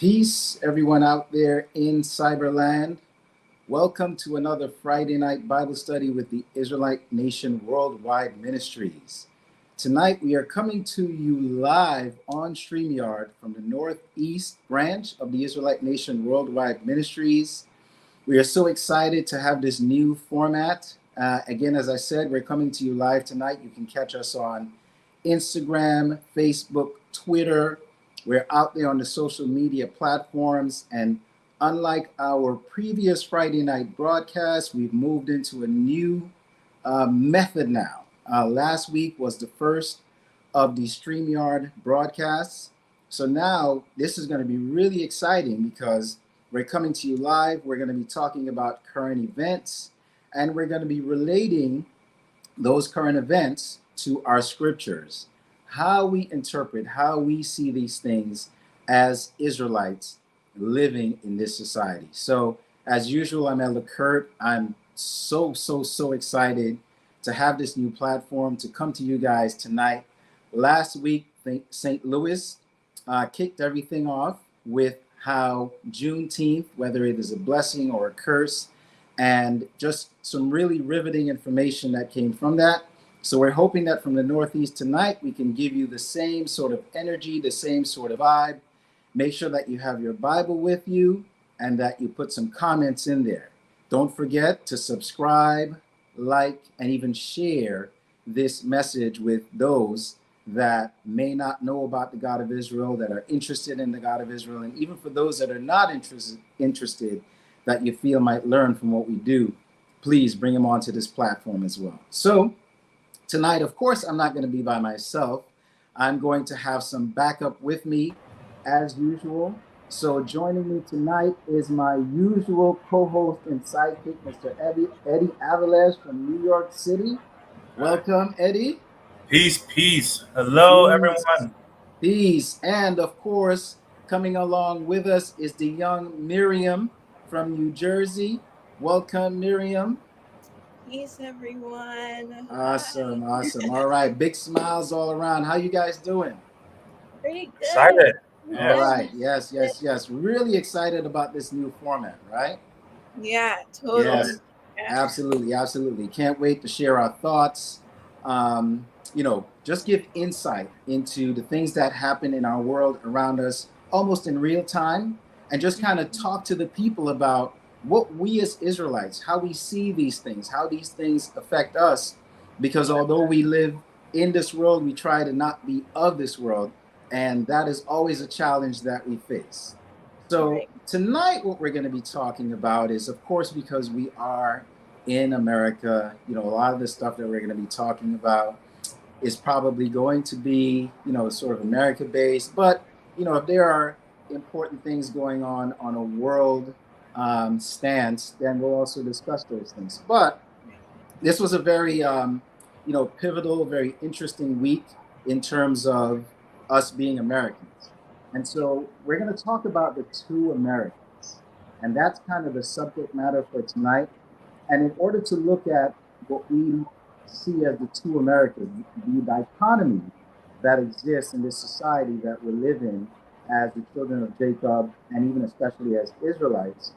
Peace, everyone out there in Cyberland. Welcome to another Friday night Bible study with the Israelite Nation Worldwide Ministries. Tonight we are coming to you live on StreamYard from the Northeast branch of the Israelite Nation Worldwide Ministries. We are so excited to have this new format. Again, as I said, we're coming to you live tonight. You can catch us on Instagram, Facebook, Twitter. We're out there on the social media platforms. And unlike our previous Friday night broadcast, we've moved into a new method now. Last week was the first of the StreamYard broadcasts. So now this is going to be really exciting because we're coming to you live. We're going to be talking about current events, and we're going to be relating those current events to our scriptures, how we interpret, how we see these things as Israelites living in this society. So as usual, I'm Elder Kurt. I'm so excited to have this new platform to come to you guys tonight. Last week, St. Louis kicked everything off with how Juneteenth, whether it is a blessing or a curse, and just some really riveting information that came from that. So we're hoping that from the Northeast tonight, we can give you the same sort of energy, the same sort of vibe. Make sure that you have your Bible with you and that you put some comments in there. Don't forget to subscribe, like, and even share this message with those that may not know about the God of Israel, that are interested in the God of Israel, and even for those that are not interested that you feel might learn from what we do, please bring them onto this platform as well. So tonight, of course, I'm not going to be by myself. I'm going to have some backup with me as usual. So joining me tonight is my usual co-host and sidekick, Mr. Eddie Avales from New York City. Welcome, Eddie. Peace. Hello, everyone. Peace. And of course, coming along with us is the young Miriam from New Jersey. Welcome, Miriam. Peace, everyone. Awesome. All right. Big smiles all around. How you guys doing? Pretty good. Excited. All right. Yes. Really excited about this new format, right? Yeah, totally. Yes, absolutely. Can't wait to share our thoughts. Just give insight into the things that happen in our world around us almost in real time, and just kind of talk to the people about what we as Israelites, how we see these things, how these things affect us. Because although we live in this world, we try to not be of this world. And that is always a challenge that we face. So tonight, what we're going to be talking about is, of course, because we are in America, a lot of the stuff that we're going to be talking about is probably going to be, sort of America-based. But, if there are important things going on a world stance, then we'll also discuss those things. But this was a very, pivotal, very interesting week in terms of us being Americans. And so we're going to talk about the two Americans. And that's kind of the subject matter for tonight. And in order to look at what we see as the two Americas, the dichotomy that exists in this society that we live in as the children of Jacob, and even especially as Israelites,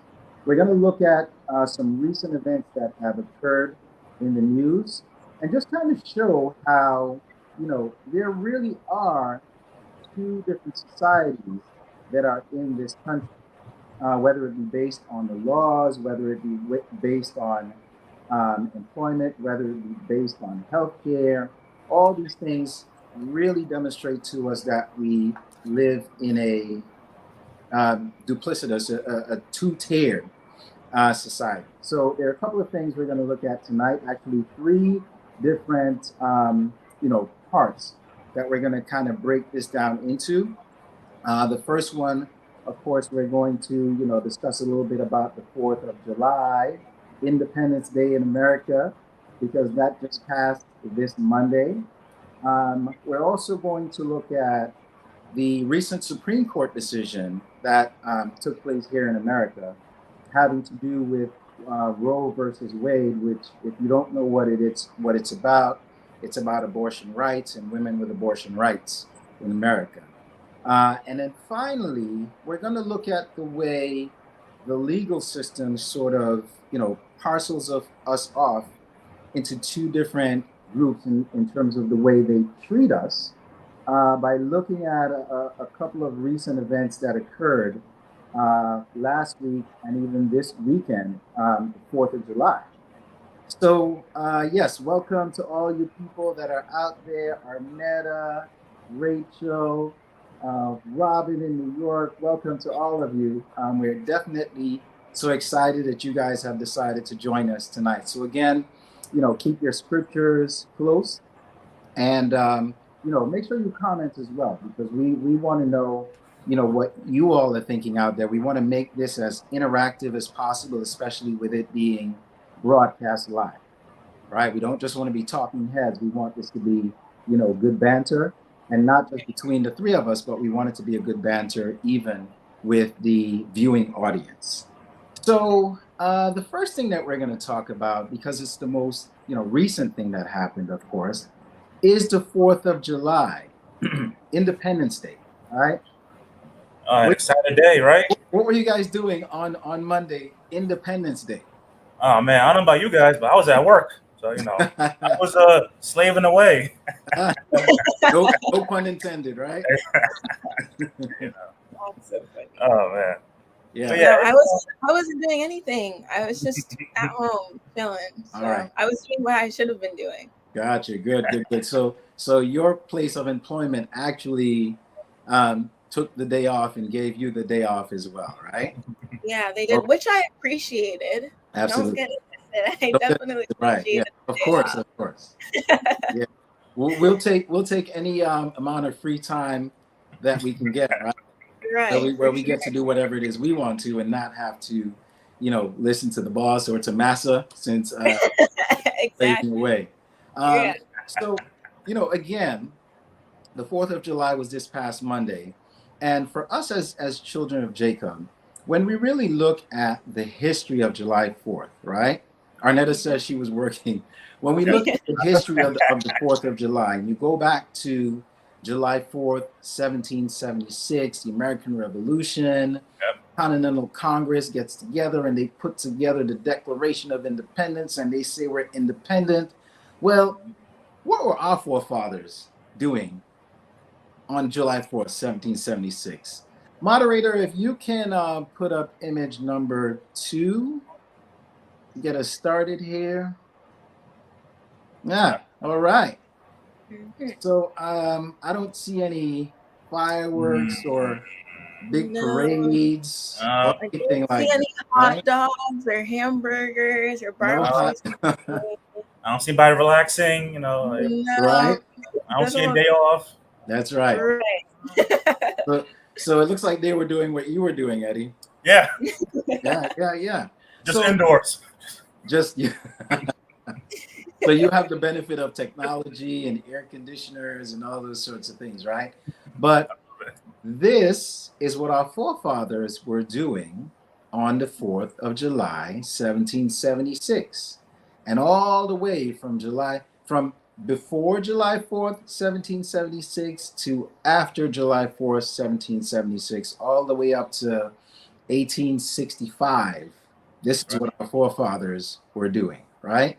we're going to look at some recent events that have occurred in the news and just kind of show how, there really are two different societies that are in this country, whether it be based on the laws, whether it be based on employment, whether it be based on healthcare. All these things really demonstrate to us that we live in a duplicitous, a two-tiered society. So there are a couple of things we're going to look at tonight, actually three different, parts that we're going to kind of break this down into. The first one, of course, we're going to, discuss a little bit about the 4th of July, Independence Day in America, because that just passed this Monday. We're also going to look at the recent Supreme Court decision that took place here in America, having to do with Roe versus Wade, which, if you don't know what it's about abortion rights and women with abortion rights in America. And then finally, we're going to look at the way the legal system sort of, parcels of us off into two different groups in terms of the way they treat us by looking at a couple of recent events that occurred last week and even this weekend, the 4th of July. So, yes, welcome to all you people that are out there. Arnetta, Rachel, Robin in New York. Welcome to all of you. We're definitely so excited that you guys have decided to join us tonight. So again, keep your scriptures close and, make sure you comment as well, because we want to know, what you all are thinking out there. We want to make this as interactive as possible, especially with it being broadcast live, right? We don't just want to be talking heads. We want this to be, good banter, and not just between the three of us, but we want it to be a good banter even with the viewing audience. So the first thing that we're going to talk about, because it's the most, recent thing that happened, of course, is the 4th of July, Independence Day, all right? Exciting day, right? What were you guys doing on Monday, Independence Day? Oh man, I don't know about you guys, but I was at work, so I was slaving away. no pun intended, right? So funny. Oh man. Yeah. So, No, I wasn't doing anything. I was just at home chilling. So All right. I was doing what I should have been doing. Gotcha. Good. So your place of employment actually took the day off and gave you the day off as well, right? Yeah, they did, which I appreciated. Absolutely. Don't get it twisted. I definitely appreciated it. Right. Of course. Yeah. We'll take any amount of free time that we can get, right? Right. Where we get to do whatever it is we want to and not have to, listen to the boss or to massa since exactly. away. Yeah. So, again, the 4th of July was this past Monday. And for us as children of Jacob, when we really look at the history of July 4th, right? Arnetta says she was working. When we look at the history of the 4th of July, and you go back to July 4th, 1776, the American Revolution, Continental Congress gets together and they put together the Declaration of Independence and they say we're independent. Well, what were our forefathers doing on July 4th, 1776? Moderator, if you can put up image number 2 to get us started here. Yeah, all right. So I don't see any fireworks or big parades or anything like that. Any hot dogs or hamburgers or barbecues. I don't see anybody relaxing, No. Right? I don't see a day off. That's right. So it looks like they were doing what you were doing, Eddie. Yeah. Yeah. Just indoors. Just yeah. So you have the benefit of technology and air conditioners and all those sorts of things, right? But this is what our forefathers were doing on the 4th of July, 1776. And all the way from before July 4th, 1776 to after July 4th, 1776, all the way up to 1865. This is what our forefathers were doing, right?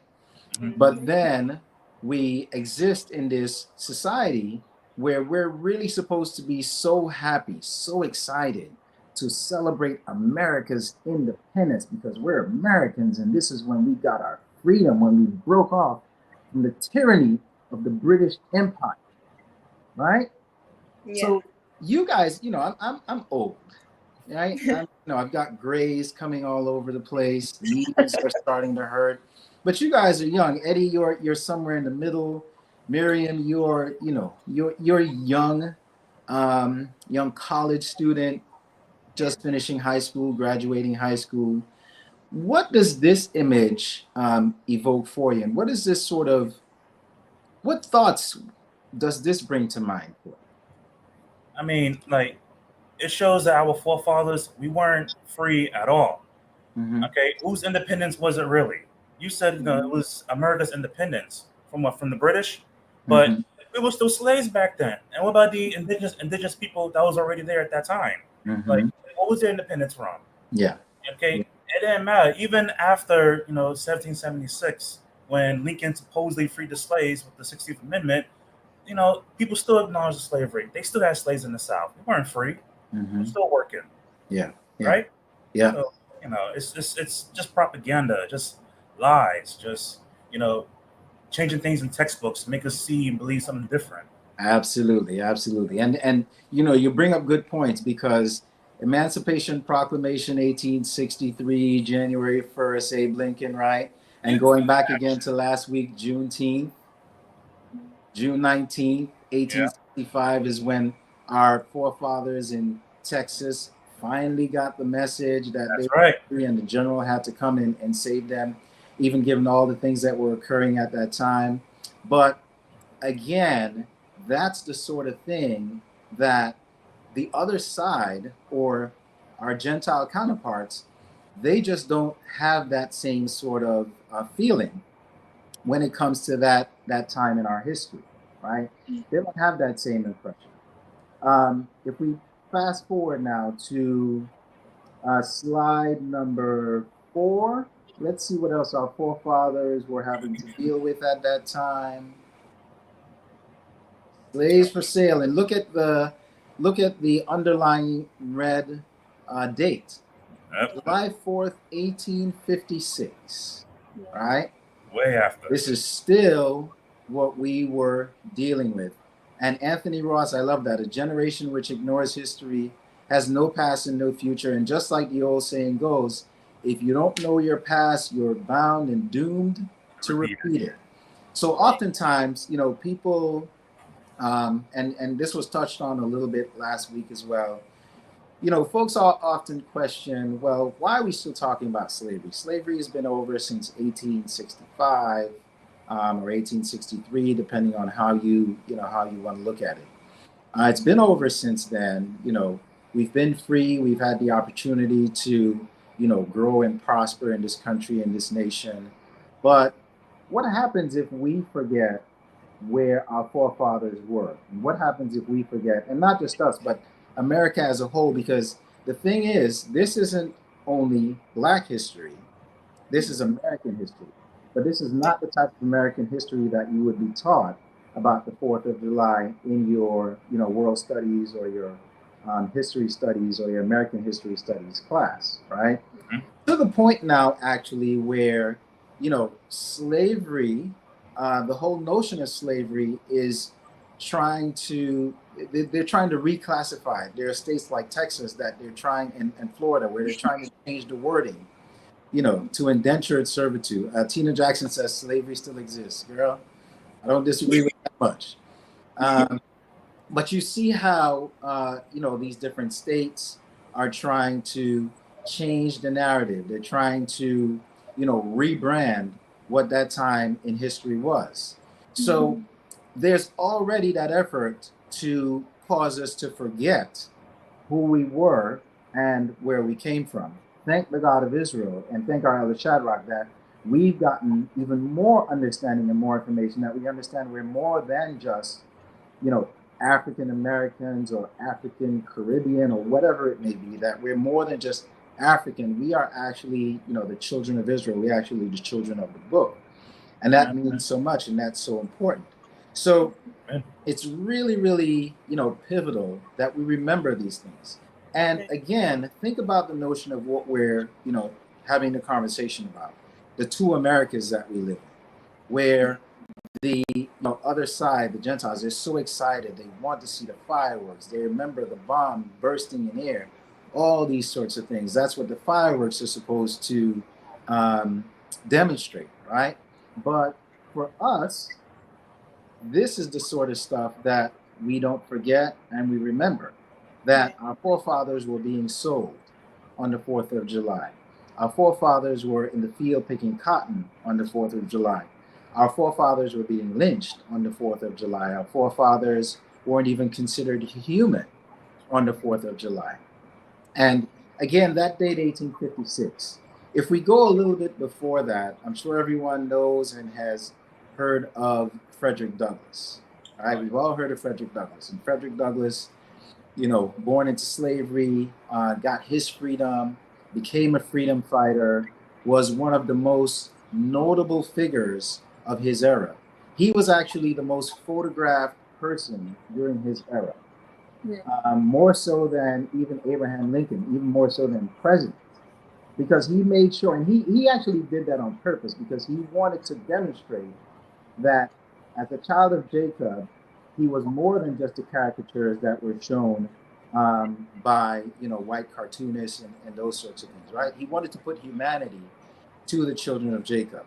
But then we exist in this society where we're really supposed to be so happy, so excited to celebrate America's independence because we're Americans and this is when we got our freedom, when we broke off from the tyranny of the British Empire, right? Yeah. So you guys, I'm old, right? I've got grays coming all over the place. Knees are starting to hurt. But you guys are young. Eddie, you're somewhere in the middle. Miriam, you're young, young college student, just finishing high school, graduating high school. What does this image evoke for you? And what thoughts does this bring to mind for you? I mean, it shows that our forefathers, we weren't free at all. Mm-hmm. Okay, whose independence was it really? You said it was America's independence from the British, but we were still slaves back then. And what about the indigenous people that was already there at that time? Like, what was their independence from? Yeah. Okay, Yeah. it didn't matter. Even after 1776, when Lincoln supposedly freed the slaves with the 16th Amendment, people still acknowledged slavery. They still had slaves in the South. They weren't free. They're still working, Yeah. Yeah. right? Yeah. So it's just propaganda, just lies, just changing things in textbooks to make us see and believe something different. Absolutely, absolutely. And you bring up good points, because Emancipation Proclamation 1863, January 1st, Abe Lincoln, right? And going back again to last week, Juneteenth, June 19th, Yeah, 1865 is when our forefathers in Texas finally got the message that they that's were right. free, and the general had to come in and save them, even given all the things that were occurring at that time. But again, that's the sort of thing that the other side, or our Gentile counterparts, they just don't have that same sort of feeling when it comes to that time in our history, right? They don't have that same impression. If we fast forward now to slide number 4, let's see what else our forefathers were having to deal with at that time. Slaves for sale, and look at the underlying red date, Yep. July 4th, 1856. Right. Way after. This is still what we were dealing with. And Anthony Ross, I love that. A generation which ignores history has no past and no future. And just like the old saying goes, if you don't know your past, you're bound and doomed to repeat it. So oftentimes, people, and this was touched on a little bit last week as well. Folks often question, well, why are we still talking about slavery? Slavery has been over since 1865 or 1863, depending on how you want to look at it. It's been over since then. We've been free. We've had the opportunity to, grow and prosper in this country, in this nation. But what happens if we forget where our forefathers were? And what happens if we forget, and not just us, but America as a whole? Because the thing is, this isn't only Black history, this is American history. But this is not the type of American history that you would be taught about the 4th of July in your world studies, or your history studies, or your American history studies class, right? To the point now, actually, where slavery, the whole notion of slavery is they're trying to reclassify it. There are states like Texas that they're trying, and Florida, where they're trying to change the wording, to indentured servitude. Tina Jackson says slavery still exists. Girl, I don't disagree with that much. But you see how these different states are trying to change the narrative. They're trying to rebrand what that time in history was. So there's already that effort to cause us to forget who we were and where we came from. Thank the God of Israel, and thank our elder Shadrach, that we've gotten even more understanding and more information, that we understand we're more than just African Americans or African Caribbean or whatever it may be, that we're more than just African. We are actually the children of Israel. We're actually the children of the book, and that means so much, and that's so important. So it's really, really pivotal that we remember these things. And again, think about the notion of what we're having the conversation about, the two Americas that we live in, where the other side, the Gentiles, they're so excited. They want to see the fireworks. They remember the bomb bursting in air, all these sorts of things. That's what the fireworks are supposed to demonstrate, right? But for us, this is the sort of stuff that we don't forget, and we remember that our forefathers were being sold on the 4th of July. Our forefathers were in the field picking cotton on the 4th of July. Our forefathers were being lynched on the 4th of July. Our forefathers weren't even considered human on the 4th of July. And again, that date, 1856. If we go a little bit before that, I'm sure everyone knows and has heard of Frederick Douglass. All right, we've all heard of Frederick Douglass. And Frederick Douglass, born into slavery, got his freedom, became a freedom fighter, was one of the most notable figures of his era. He was actually the most photographed person during his era, more so than even Abraham Lincoln, even more so than presidents, because he made sure, and he actually did that on purpose, because he wanted to demonstrate that as a child of Jacob, he was more than just the caricatures that were shown by white cartoonists and those sorts of things, right? He wanted to put humanity to the children of Jacob.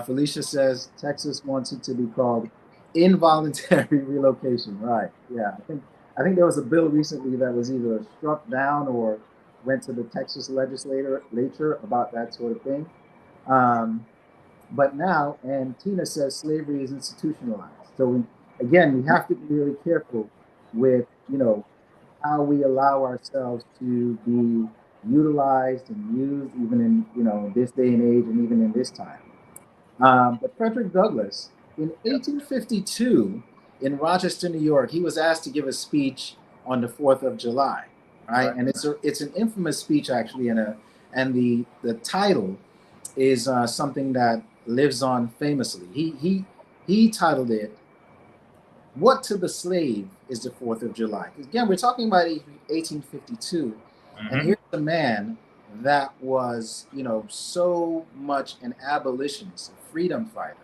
Felicia says Texas wants it to be called involuntary relocation, right? Yeah, I think there was a bill recently that was either struck down or went to the Texas legislature about that sort of thing. But now, and Tina says slavery is institutionalized. So we have to be really careful with, how we allow ourselves to be utilized and used even in, this day and age and even in this time. But Frederick Douglass, in 1852, in Rochester, New York, he was asked to give a speech on the 4th of July, right? And it's an infamous speech actually, and the title is something that lives on famously. He titled it, "What to the Slave is the 4th of July?" Again, we're talking about 1852, and here's a man that was, so much an abolitionist, a freedom fighter.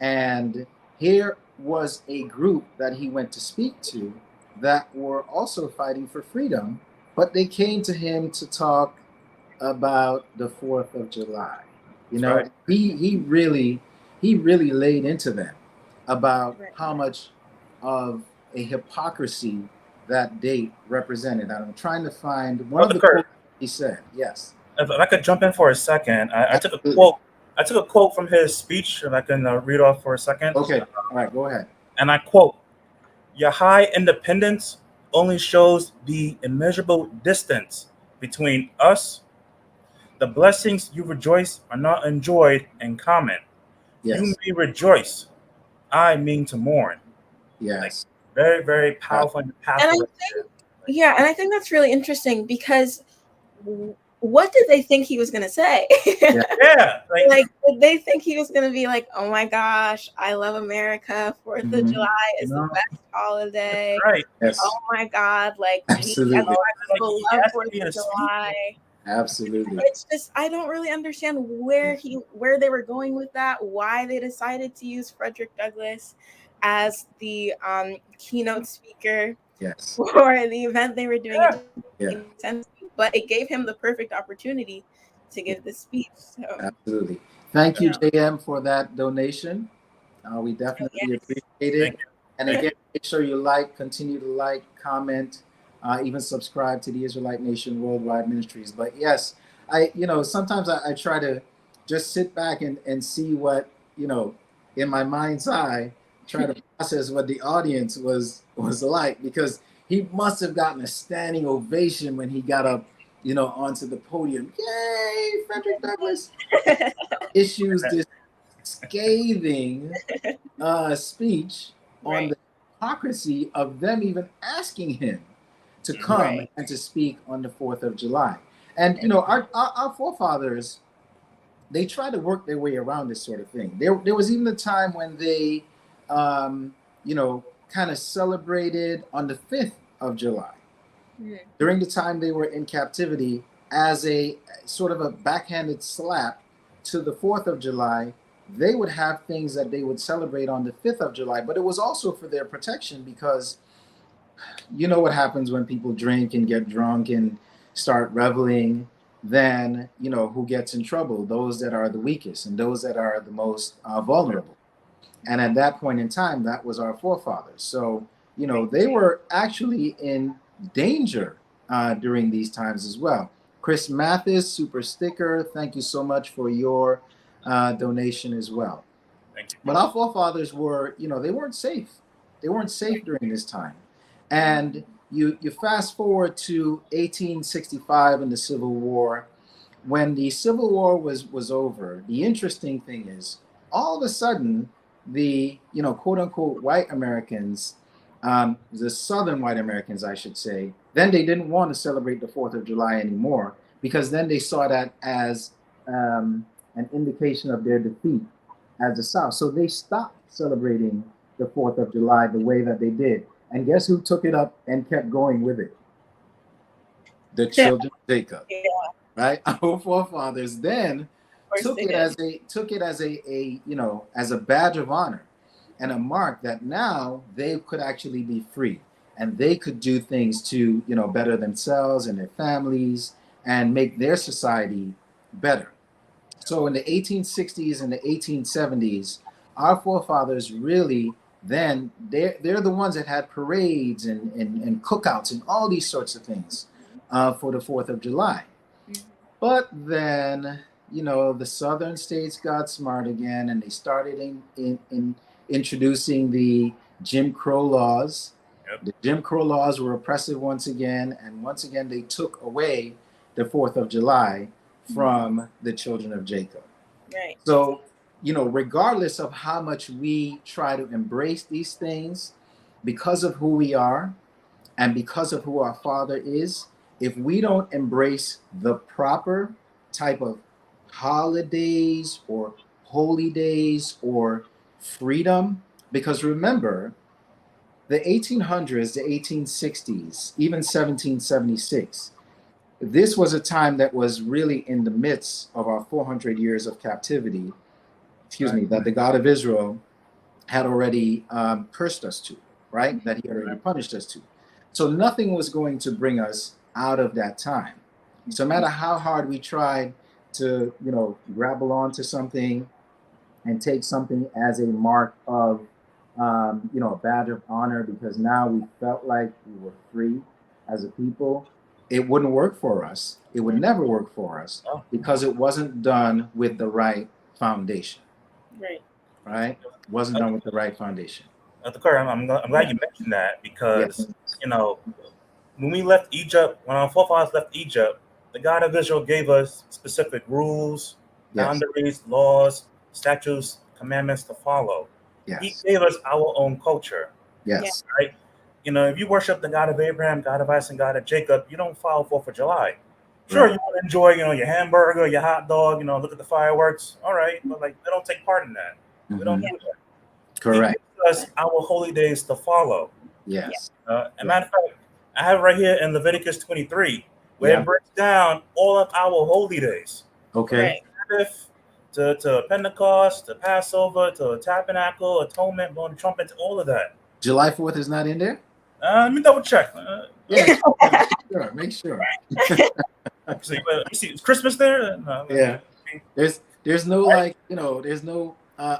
And here was a group that he went to speak to that were also fighting for freedom, but they came to him to talk about the 4th of July. Right. He really laid into them about how much of a hypocrisy that date represented. I'm trying to find one of the quotes he said. Yes. If I could jump in for a second, I took a quote. I took a quote from his speech, and I can read off for a second. Okay. All right. Go ahead. And I quote: "Your high independence only shows the immeasurable distance between us. The blessings you rejoice are not enjoyed in common. Yes. You may rejoice. I mean to mourn." Yes. Like, very, very powerful and impactful. And I think that's really interesting, because what did they think he was going to say? Yeah. Like, did they think he was going to be like, "Oh my gosh, I love America. 4th of July is the best holiday. Right. Yes. Oh my God. Like, absolutely. People love 4th of July." Absolutely. It's just, I don't really understand where they were going with that, why they decided to use Frederick Douglass as the keynote speaker for the event they were doing. But it gave him the perfect opportunity to give the speech. So. Absolutely. Thank you, JM, for that donation. We definitely appreciate it. And again, make sure you continue to like, comment, even subscribe to the Israelite Nation Worldwide Ministries. But yes, sometimes I try to just sit back and see what, in my mind's eye, try to process what the audience was like, because he must have gotten a standing ovation when he got up, onto the podium. Yay, Frederick Douglass issues this scathing speech on the hypocrisy of them even asking him to come and to speak on the 4th of July. And, our forefathers, they try to work their way around this sort of thing. There was even a time when they, kind of celebrated on the 5th of July. During the time they were in captivity, as a sort of a backhanded slap to the 4th of July, they would have things that they would celebrate on the 5th of July, but it was also for their protection, because you know what happens when people drink and get drunk and start reveling. Then, who gets in trouble? Those that are the weakest and those that are the most vulnerable. And at that point in time, that was our forefathers. So, they were actually in danger during these times as well. Chris Mathis, super sticker, thank you so much for your donation as well. Thank you. But our forefathers were, they weren't safe. They weren't safe during this time. And you fast forward to 1865 in the Civil War. When the Civil War was over, the interesting thing is, all of a sudden, the, quote unquote white Americans, the Southern white Americans, I should say, then they didn't want to celebrate the 4th of July anymore, because then they saw that as an indication of their defeat as the South. So they stopped celebrating the 4th of July the way that they did. And guess who took it up and kept going with it? The children of Jacob. Yeah. Right? Our forefathers then took it as a as a badge of honor and a mark that now they could actually be free and they could do things to better themselves and their families and make their society better. So in the 1860s and the 1870s, our forefathers really then they're the ones that had parades and cookouts and all these sorts of things for the 4th of July. But then, the southern states got smart again, and they started in introducing the Jim Crow laws. Yep. The Jim Crow laws were oppressive once again, and once again they took away the 4th of July from the children of Jacob. Right. So, regardless of how much we try to embrace these things, because of who we are and because of who our Father is, if we don't embrace the proper type of holidays or holy days or freedom, because remember, the 1800s, the 1860s, even 1776, this was a time that was really in the midst of our 400 years of captivity, that the God of Israel had already cursed us to, right? That he had already punished us to. So nothing was going to bring us out of that time. So no matter how hard we tried to, grapple onto something and take something as a mark of, a badge of honor, because now we felt like we were free as a people, it wouldn't work for us. It would never work for us because it wasn't done with the right foundation. Right. Right? It wasn't done with the right foundation. Dr. Carter, I'm glad you mentioned that, because, when we left Egypt, when our forefathers left Egypt, the God of Israel gave us specific rules, boundaries, laws, statutes, commandments to follow. Yes. He gave us our own culture. Yes. Right? If you worship the God of Abraham, God of Isaac, and God of Jacob, you don't follow 4th of July. Sure, you want to enjoy, your hamburger, your hot dog, look at the fireworks. All right, but they don't take part in that. We don't do that. Correct. He gives us our holy days to follow. Yes. Matter of fact, I have right here in Leviticus 23, where it breaks down all of our holy days. Okay. Sabbath, to Pentecost, to Passover, to Tabernacle, Atonement, blowing the trumpet, all of that. July 4th is not in there? Let me double check. Make sure. See, is Christmas there? No, yeah. There's no there's no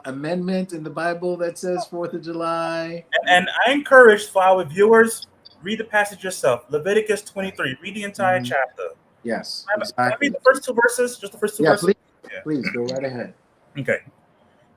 amendment in the Bible that says 4th of July. And I encourage for our viewers, read the passage yourself. Leviticus 23. Read the entire chapter. Yes. Exactly. Can I read the first two verses? Just the first two verses? Please go right ahead. Okay.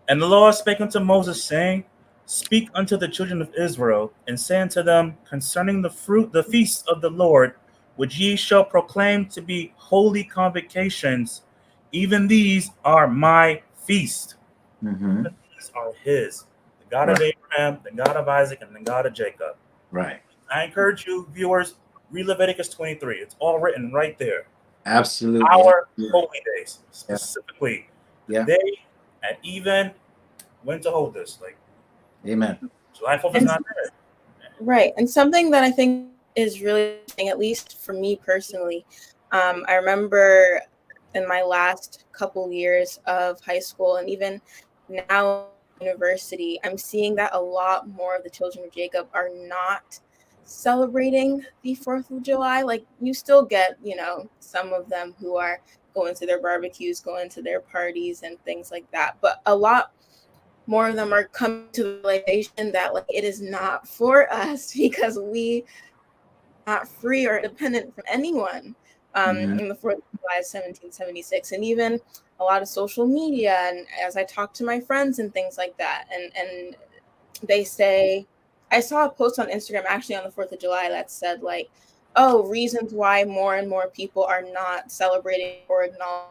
And the Lord spake unto Moses, saying, Speak unto the children of Israel, and say unto them concerning the feasts of the Lord, which ye shall proclaim to be holy convocations, even these are my feast. Mm-hmm. These are his, the God of Abraham, the God of Isaac, and the God of Jacob. Right. I encourage you, viewers, read Leviticus 23. It's all written right there. Absolutely. Our holy days, specifically the day at even when to hold this. Amen. July 4th is not there. Right. And something that I think is really interesting, at least for me personally, I remember in my last couple years of high school and even now university, I'm seeing that a lot more of the children of Jacob are not celebrating the 4th of July. You still get, some of them who are going to their barbecues, going to their parties and things like that. But a lot more of them are coming to the realization that it is not for us because we are not free or independent from anyone in the 4th of July of 1776. And even a lot of social media, and as I talk to my friends and things like that, and they say, I saw a post on Instagram actually on the 4th of July that said reasons why more and more people are not celebrating or acknowledging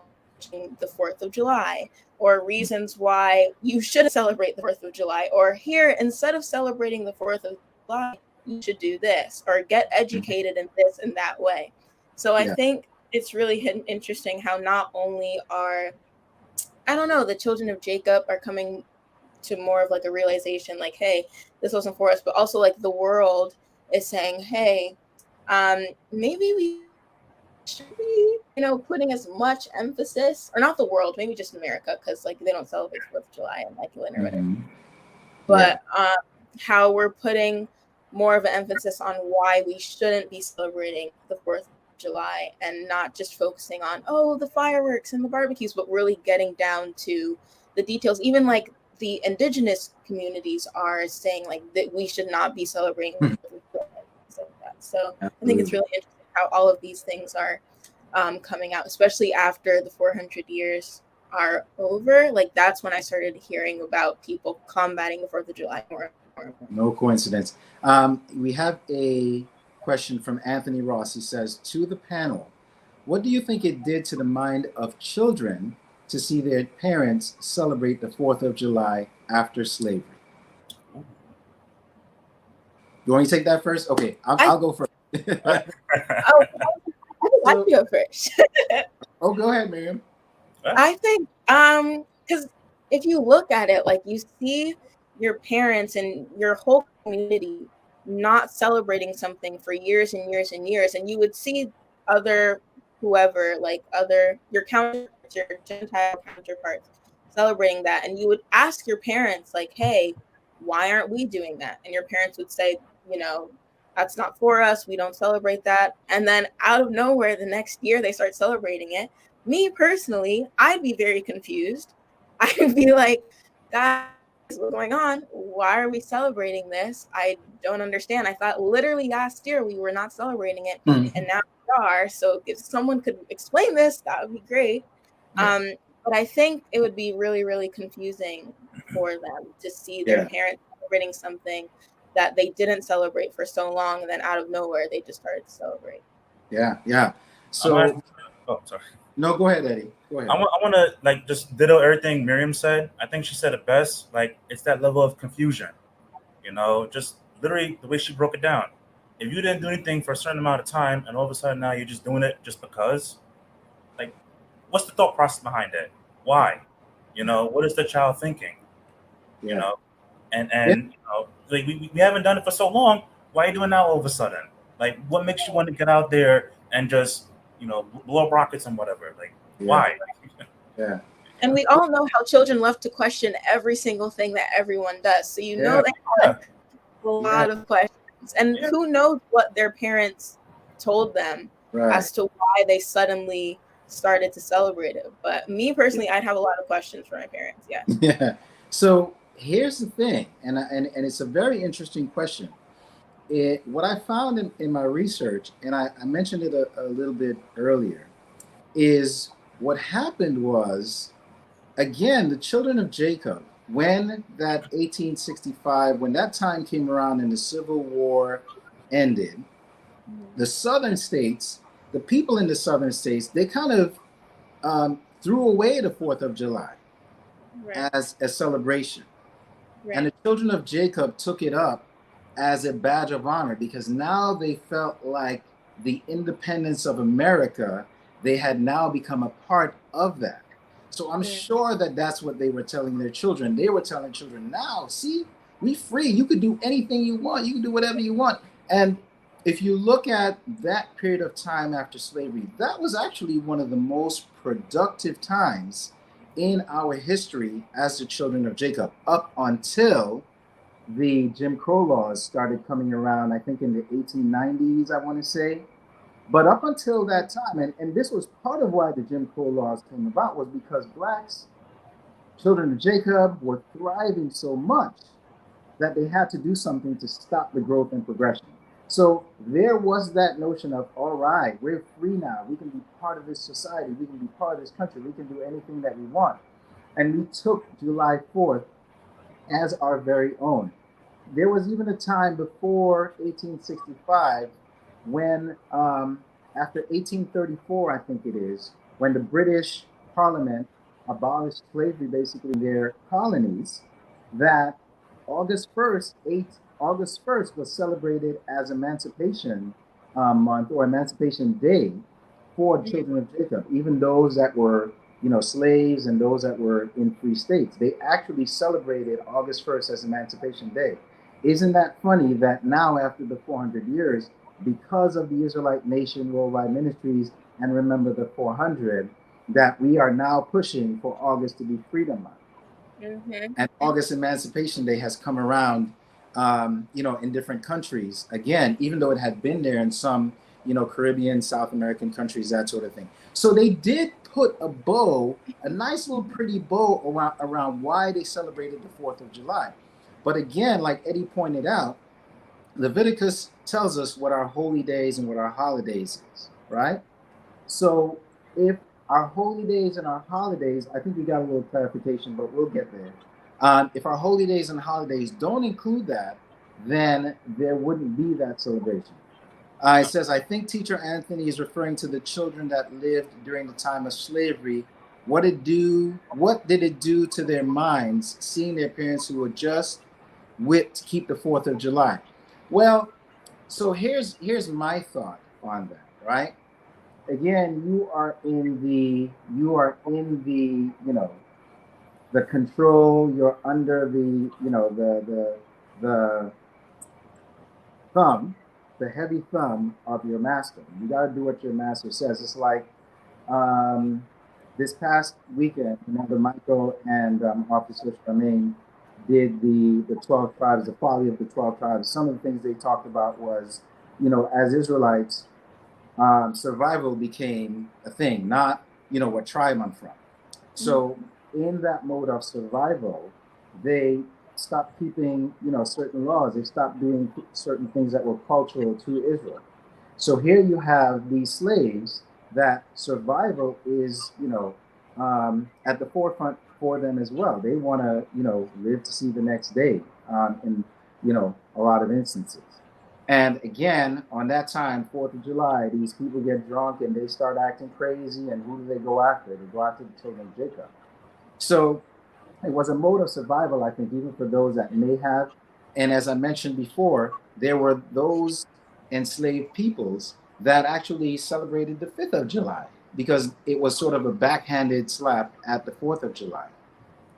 the 4th of July, or reasons why you shouldn't celebrate the 4th of July, or here, instead of celebrating the 4th of July, you should do this, or get educated in this and that way. So I think it's really interesting how not only are, I don't know, the children of Jacob are coming to more of like a realization like, hey, this wasn't for us, but also like the world is saying, hey, maybe we should be, putting as much emphasis, or not the world, maybe just America, because like they don't celebrate 4th of July and like Lynn or whatever. But how we're putting more of an emphasis on why we shouldn't be celebrating the 4th of July, and not just focusing on, oh, the fireworks and the barbecues, but really getting down to the details. Even like the indigenous communities are saying like that we should not be celebrating the 4th of July, things like that. So I think it's really interesting how all of these things are coming out, especially after the 400 years are over. Like that's when I started hearing about people combating the 4th of July more. No coincidence. We have a question from Anthony Ross. He says, to the panel, what do you think it did to the mind of children to see their parents celebrate the 4th of July after slavery? You want to take that first? Okay, I'll go first. I'll go first. Oh, go ahead, Miriam. I think because if you look at it, like you see your parents and your whole community not celebrating something for years and years and years, and you would see other whoever, like your counterparts, your Gentile counterparts celebrating that, and you would ask your parents like, hey, why aren't we doing that? And your parents would say, that's not for us, we don't celebrate that. And then out of nowhere the next year they start celebrating it. Me personally, I'd be very confused. I'd be like, guys, what's going on? Why are we celebrating this? I don't understand. I thought literally last year we were not celebrating it, and now we are. So if someone could explain this, that would be great. But I think it would be really, really confusing for them to see their parents celebrating something that they didn't celebrate for so long, and then out of nowhere they just started to celebrate. Yeah. So, sorry. No, go ahead, Eddie. Go ahead. I want to like just ditto everything Miriam said. I think she said it best. Like it's that level of confusion, just literally the way she broke it down. If you didn't do anything for a certain amount of time, and all of a sudden now you're just doing it just because, like, what's the thought process behind it? Why? What is the child thinking? And like we haven't done it for so long. Why are you doing now all of a sudden? Like, what makes you want to get out there and just blow up rockets and whatever? Like, why? And we all know how children love to question every single thing that everyone does. So they have a lot of questions. And who knows what their parents told them as to why they suddenly started to celebrate it. But me personally, I'd have a lot of questions for my parents. Yeah. So here's the thing, and it's a very interesting question. What I found in my research, and I mentioned it a little bit earlier, is what happened was, again, the children of Jacob, when that 1865, when that time came around and the Civil War ended, the southern states, the people in the southern states, they kind of threw away the 4th of July as a celebration. And the children of Jacob took it up as a badge of honor, because now they felt like the independence of America, they had now become a part of that. So I'm sure that that's what they were telling their children. They were telling children, now, see, we free. You could do anything you want. You can do whatever you want. And if you look at that period of time after slavery, that was actually one of the most productive times in our history as the children of Jacob, up until the Jim Crow laws started coming around, I think in the 1890s, I want to say. But up until that time, and this was part of why the Jim Crow laws came about, was because blacks, children of Jacob, were thriving so much that they had to do something to stop the growth and progression. So there was that notion of, all right, we're free now. We can be part of this society. We can be part of this country. We can do anything that we want. And we took July 4th as our very own. There was even a time before 1865 when, after 1834, I think it is, when the British Parliament abolished slavery basically in their colonies, that August 1st was celebrated as Emancipation Month or Emancipation Day for the children of Jacob, even those that were, slaves and those that were in free states. They actually celebrated August 1st as Emancipation Day. Isn't that funny that now, after the 400 years, because of the Israelite Nation Worldwide Ministries and Remember the 400, that we are now pushing for August to be Freedom Month. Mm-hmm. And August Emancipation Day has come around, in different countries. Again, even though it had been there in some, Caribbean, South American countries, that sort of thing. So they did put a bow, a nice little pretty bow around why they celebrated the 4th of July. But again, like Eddie pointed out, Leviticus tells us what our holy days and what our holidays is, right? So if our holy days and our holidays, I think we got a little clarification, but we'll get there. If our holy days and holidays don't include that, then there wouldn't be that celebration. It says, I think Teacher Anthony is referring to the children that lived during the time of slavery. What did it do to their minds, seeing their parents who were just whipped to keep the 4th of July? Well, so here's my thought on that, right? Again, you are in the the control, you're under the thumb, the heavy thumb of your master. You got to do what your master says. It's like this past weekend, Michael and Officer Charmaine did the 12 tribes, the quality of the 12 tribes. Some of the things they talked about was, as Israelites, survival became a thing, not, what tribe I'm from. So in that mode of survival, they stopped keeping, certain laws. They stopped doing certain things that were cultural to Israel. So here you have these slaves that survival is, at the forefront for them as well. They want to, live to see the next day in, a lot of instances. And again, on that time, 4th of July, these people get drunk and they start acting crazy. And who do they go after? They go after the children of Jacob. So it was a mode of survival, I think, even for those that may have. And as I mentioned before, there were those enslaved peoples that actually celebrated the 5th of July because it was sort of a backhanded slap at the 4th of July.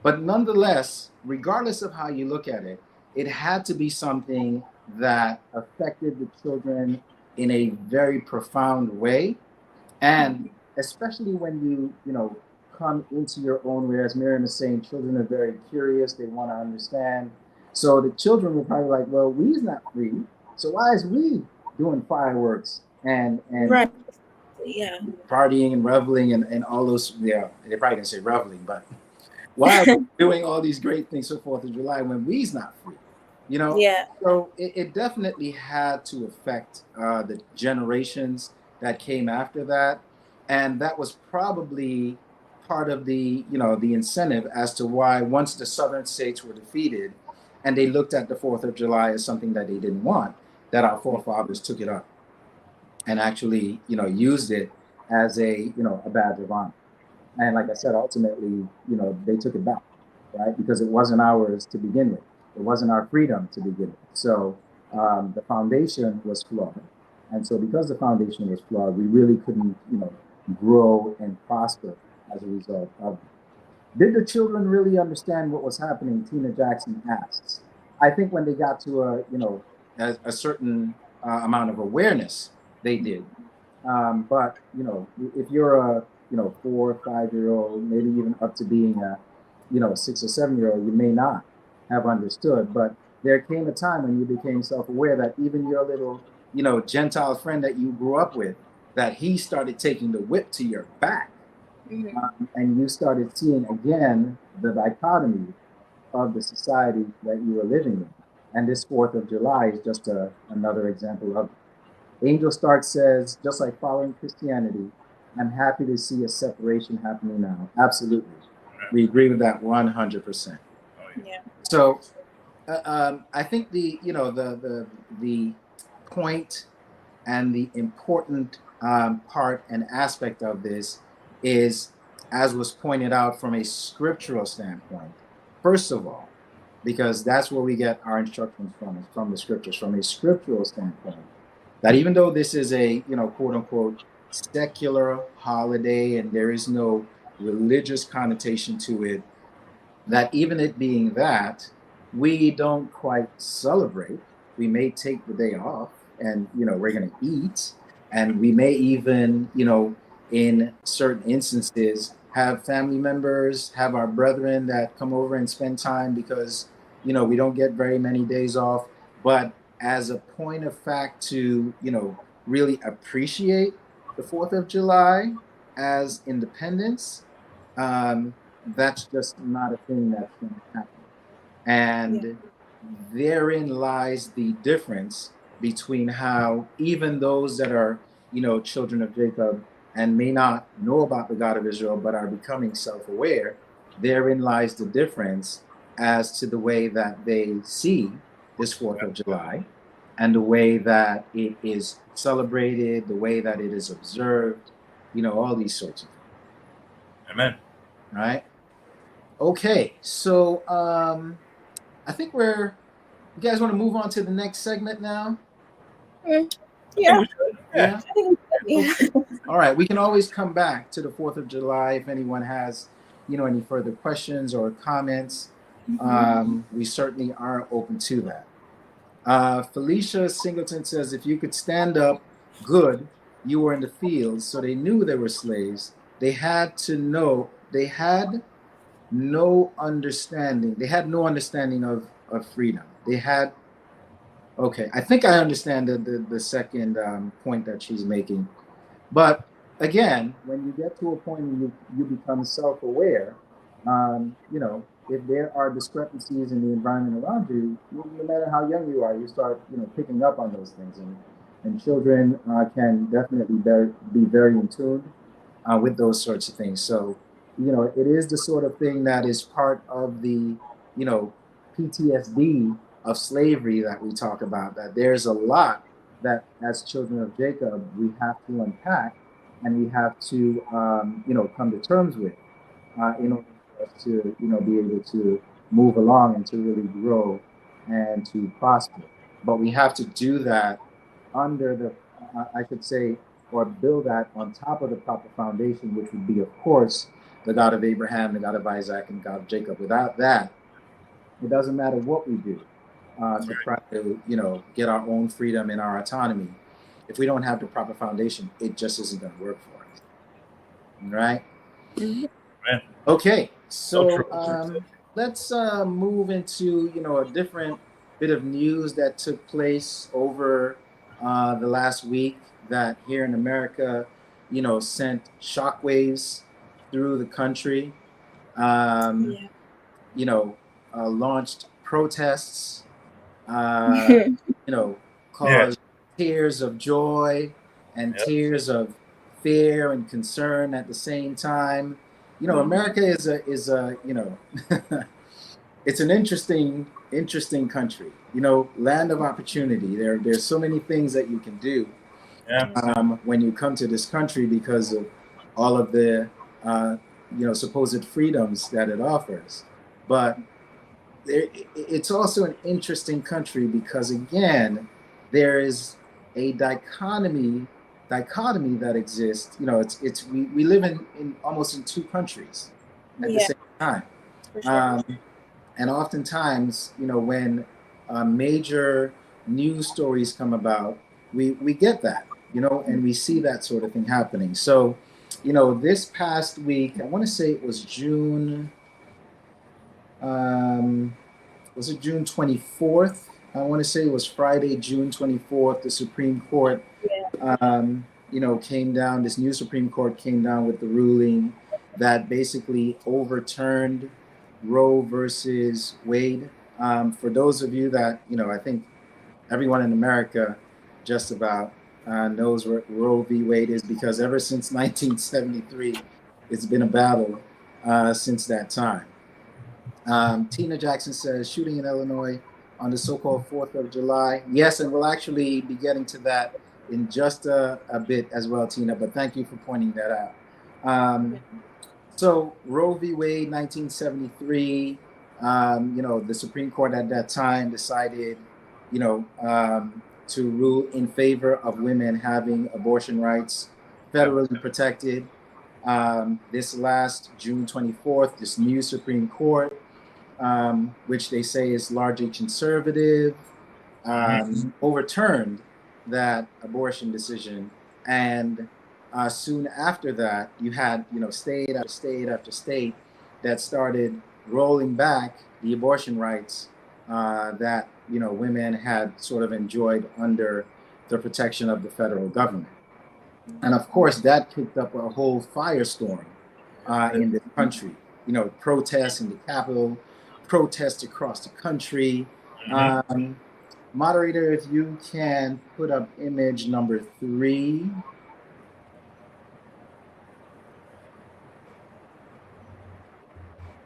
But nonetheless, regardless of how you look at it, it had to be something that affected the children in a very profound way. And especially when you come into your own way, as Miriam is saying, children are very curious, they want to understand. So the children were probably like, well, we's not free, so why is we doing fireworks and right. Yeah, partying and reveling and all those, yeah, they probably didn't say reveling, but why are we doing all these great things for 4th of July when we's not free? Yeah. So it definitely had to affect the generations that came after that. And that was probably part of the incentive as to why once the southern states were defeated and they looked at the 4th of July as something that they didn't want, that our forefathers took it up and actually, used it as a badge of honor. And like I said, ultimately, they took it back, right? Because it wasn't ours to begin with. It wasn't our freedom to begin with. So the foundation was flawed. And so because the foundation was flawed, we really couldn't, grow and prosper as a result of it. Did the children really understand what was happening? Tina Jackson asks. I think when they got to a certain amount of awareness, they did. But, if you're a 4 or 5-year-old, maybe even up to being a 6 or 7-year-old, you may not have understood. But there came a time when you became self-aware that even your little, Gentile friend that you grew up with, that he started taking the whip to your back. And you started seeing again the dichotomy of the society that you were living in. And this 4th of July is just another example of it. Angel Stark says, just like following Christianity, I'm happy to see a separation happening now. Absolutely. We agree with that 100%. Yeah. So I think the point and the important part and aspect of this is as was pointed out from a scriptural standpoint, first of all, because that's where we get our instructions from the scriptures, from a scriptural standpoint, that even though this is a, quote unquote, secular holiday and there is no religious connotation to it, that even it being that, we don't quite celebrate. We may take the day off and, we're going to eat. And we may even, in certain instances, have family members, have our brethren that come over and spend time because, we don't get very many days off. But as a point of fact to, really appreciate the 4th of July as independence, that's just not a thing that's going to happen. And therein lies the difference between how even those that are, children of Jacob and may not know about the God of Israel, but are becoming self-aware, therein lies the difference as to the way that they see this 4th of July and the way that it is celebrated, the way that it is observed, all these sorts of things. Amen. All right. Okay. So I think you guys want to move on to the next segment now? Yeah. Yeah. All right. We can always come back to the 4th of July if anyone has, any further questions or comments. We certainly are open to that. Felicia Singleton says, if you could stand up, good, you were in the fields, so they knew they were slaves. They had no understanding. They had no understanding of freedom. Okay, I think I understand the second point that she's making. But again, when you get to a point and you become self-aware, if there are discrepancies in the environment around you, no matter how young you are, you start, picking up on those things. And children can definitely be very in tune with those sorts of things. So, it is the sort of thing that is part of the, PTSD of slavery that we talk about, that there's a lot that as children of Jacob, we have to unpack and we have to, come to terms with in order for us to, be able to move along and to really grow and to prosper. But we have to do that under the, I should say, or build that on top of the proper foundation, which would be, of course, the God of Abraham, the God of Isaac, and God of Jacob. Without that, it doesn't matter what we do to try to, get our own freedom and our autonomy. If we don't have the proper foundation, it just isn't going to work for us. Right? Okay, so let's move into, a different bit of news that took place over the last week that here in America, sent shockwaves through the country, launched protests, caused tears of joy and tears of fear and concern at the same time. America is a it's an interesting country, land of opportunity. There's so many things that you can do when you come to this country because of all of the supposed freedoms that it offers. But it's also an interesting country because, again, there is a dichotomy that exists. We live in almost in two countries at the same time. Sure. And oftentimes, when major news stories come about, we get that, and we see that sort of thing happening. So, this past week, I want to say it was June 24th? I want to say it was Friday, June 24th. The Supreme Court, came down. This new Supreme Court came down with the ruling that basically overturned Roe versus Wade. For those of you that, I think everyone in America just about knows what Roe v. Wade is, because ever since 1973, it's been a battle since that time. Tina Jackson says, shooting in Illinois on the so-called 4th of July. Yes, and we'll actually be getting to that in just a bit as well, Tina, but thank you for pointing that out. So Roe v. Wade, 1973. The Supreme Court at that time decided, to rule in favor of women having abortion rights federally protected. This last June 24th, this new Supreme Court, which they say is largely conservative, overturned that abortion decision. And soon after that, you had, state after state after state that started rolling back the abortion rights that, women had sort of enjoyed under the protection of the federal government. And of course, that kicked up a whole firestorm in the country. Protests in the Capitol, protests across the country. Moderator, if you can put up image number 3.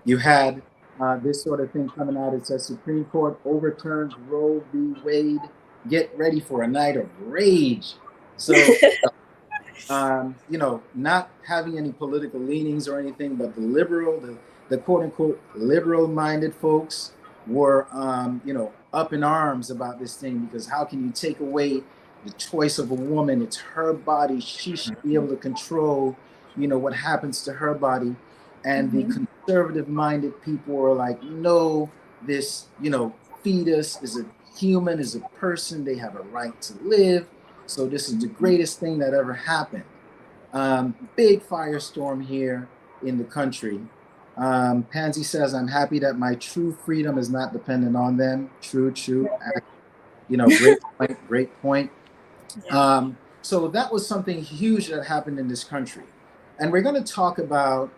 You had this sort of thing coming out. It says Supreme Court overturns Roe v. Wade. Get ready for a night of rage. So, not having any political leanings or anything, but the quote unquote liberal-minded folks were, up in arms about this thing, because how can you take away the choice of a woman? It's her body. She should be able to control, what happens to her body. And the conservative-minded people were like, no, this, fetus is a human, is a person. They have a right to live. So this is the greatest thing that ever happened. Big firestorm here in the country. Pansy says, I'm happy that my true freedom is not dependent on them. True. Great point. So that was something huge that happened in this country. And we're going to talk about,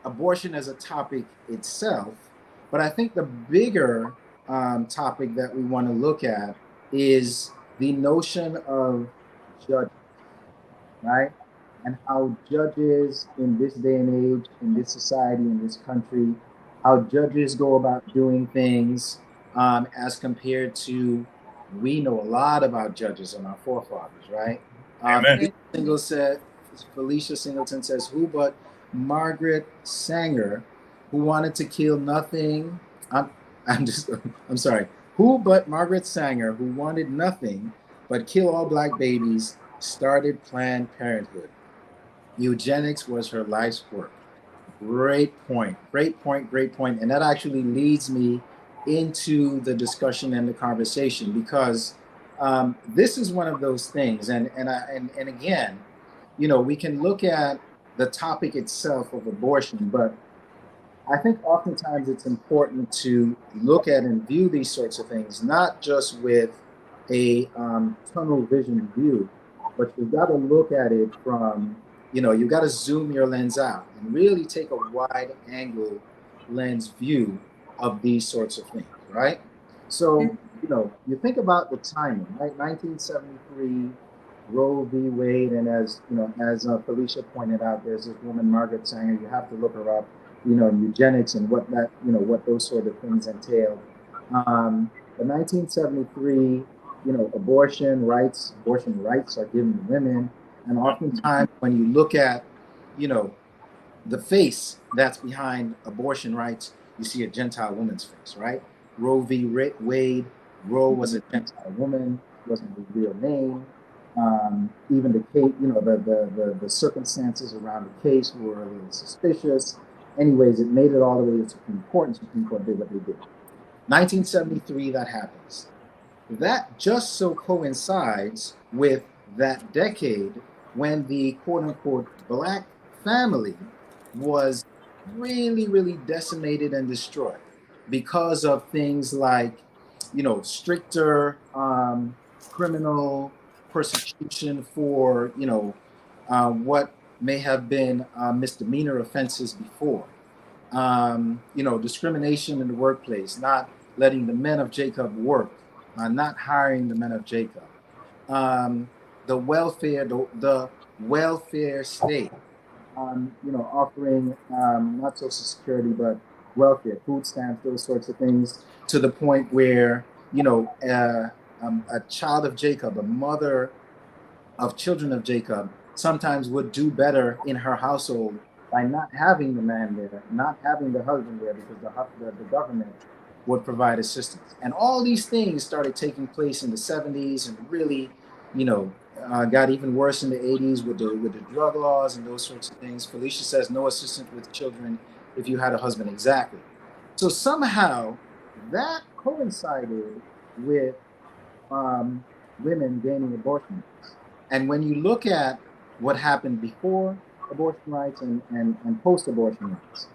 abortion as a topic itself. But I think the bigger topic that we want to look at is the notion of judges, right? And how judges in this day and age, in this society, in this country, how judges go about doing things as compared to, we know a lot about judges and our forefathers, right? Felicia Singleton says, who but Margaret Sanger, who wanted to kill nothing? I'm sorry. Who but Margaret Sanger, who wanted nothing but kill all black babies, started Planned Parenthood? Eugenics was her life's work. Great point. And that actually leads me into the discussion and the conversation, because this is one of those things. And again, we can look at the topic itself of abortion, but I think oftentimes it's important to look at and view these sorts of things, not just with a tunnel vision view, but you've got to look at it from, you've got to zoom your lens out and really take a wide angle lens view of these sorts of things, right? So, you think about the timing, right? 1973, Roe v. Wade, and as Felicia pointed out, there's this woman, Margaret Sanger. You have to look her up. Eugenics and what that, what those sort of things entail. The 1973, abortion rights are given to women. And oftentimes when you look at, the face that's behind abortion rights, you see a Gentile woman's face, right? Roe v. Wade, Roe was a Gentile woman, wasn't her real name. Even the case, the circumstances around the case were a little suspicious. Anyways, it made it all the way to the Supreme Court, and Supreme Court did what they did. 1973, that happens. That just so coincides with that decade when the quote-unquote black family was really, really decimated and destroyed because of things like, stricter criminal persecution for, what may have been misdemeanor offenses before. Discrimination in the workplace, not letting the men of Jacob work, not hiring the men of Jacob. The welfare state, offering not Social Security, but welfare, food stamps, those sorts of things, to the point where, a child of Jacob, a mother of children of Jacob, sometimes would do better in her household by not having the man there, not having the husband there, because the government would provide assistance. And all these things started taking place in the 70s and really, got even worse in the 80s with the drug laws and those sorts of things. Felicia says no assistance with children if you had a husband. Exactly. So somehow that coincided with women gaining abortion rights. And when you look at what happened before abortion rights and post-abortion rights,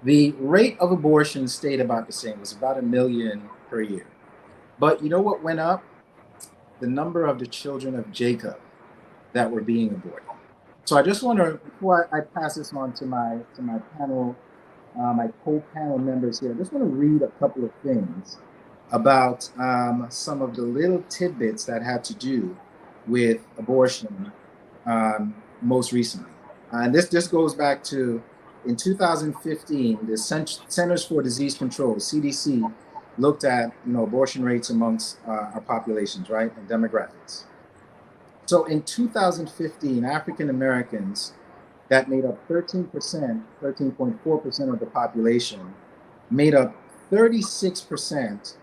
the rate of abortion stayed about the same. It was about 1 million per year. But you know what went up? The number of the children of Jacob that were being aborted. So I just want to, before I pass this on to my panel, my co-panel members here, I just want to read a couple of things about some of the little tidbits that had to do with abortion most recently. And this goes back to, in 2015, the Centers for Disease Control, CDC, looked at abortion rates amongst our populations, right, and demographics. So in 2015, African Americans that made up 13.4% of the population, made up 36%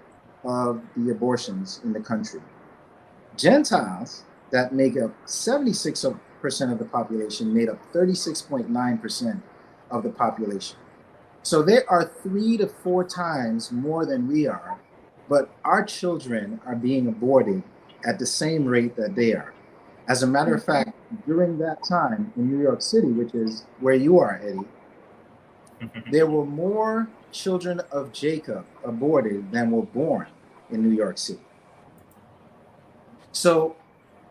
of the abortions in the country. Gentiles that make up 76% of the population made up 36.9% of the population. So they are 3 to 4 times more than we are, but our children are being aborted at the same rate that they are. As a matter of fact, during that time in New York City, which is where you are, Eddie, there were more children of Jacob aborted than were born in New York City. So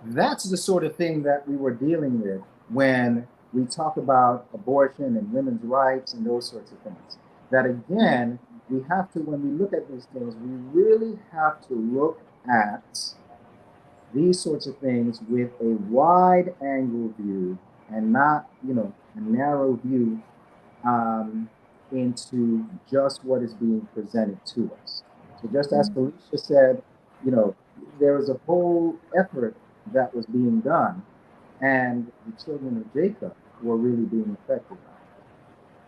that's the sort of thing that we were dealing with when we talk about abortion and women's rights and those sorts of things. That again, we have to, when we look at these things, we really have to look at these sorts of things with a wide angle view and not, a narrow view into just what is being presented to us. So just as Felicia said, there was a whole effort that was being done, and the children of Jacob were really being affected by it.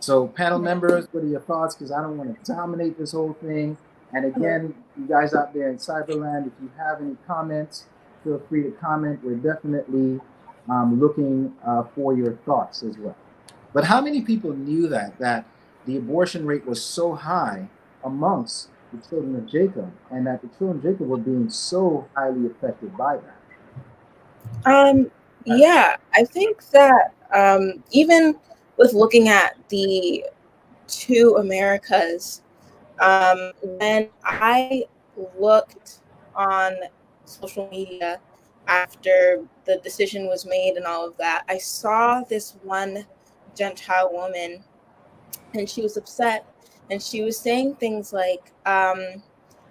So panel members, what are your thoughts? Because I don't want to dominate this whole thing. And again, you guys out there in Cyberland, if you have any comments, feel free to comment. We're definitely looking for your thoughts as well. But how many people knew that the abortion rate was so high amongst the children of Jacob, and that the children of Jacob were being so highly affected by that? Yeah, I think that even with looking at the two Americas, when I looked on social media after the decision was made and all of that, I saw this one Gentile woman, and she was upset, and she was saying things like,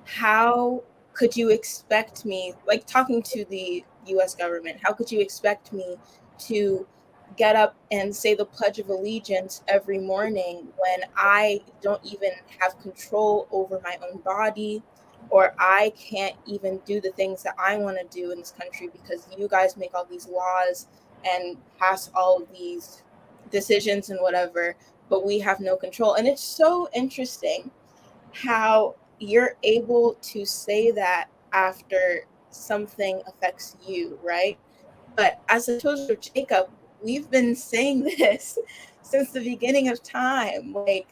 how could you expect me, like talking to the US government, how could you expect me to get up and say the Pledge of Allegiance every morning when I don't even have control over my own body, or I can't even do the things that I want to do in this country because you guys make all these laws and pass all of these decisions and whatever, but we have no control. And it's so interesting how you're able to say that after something affects you, right? But as the children of Jacob, we've been saying this since the beginning of time. Like,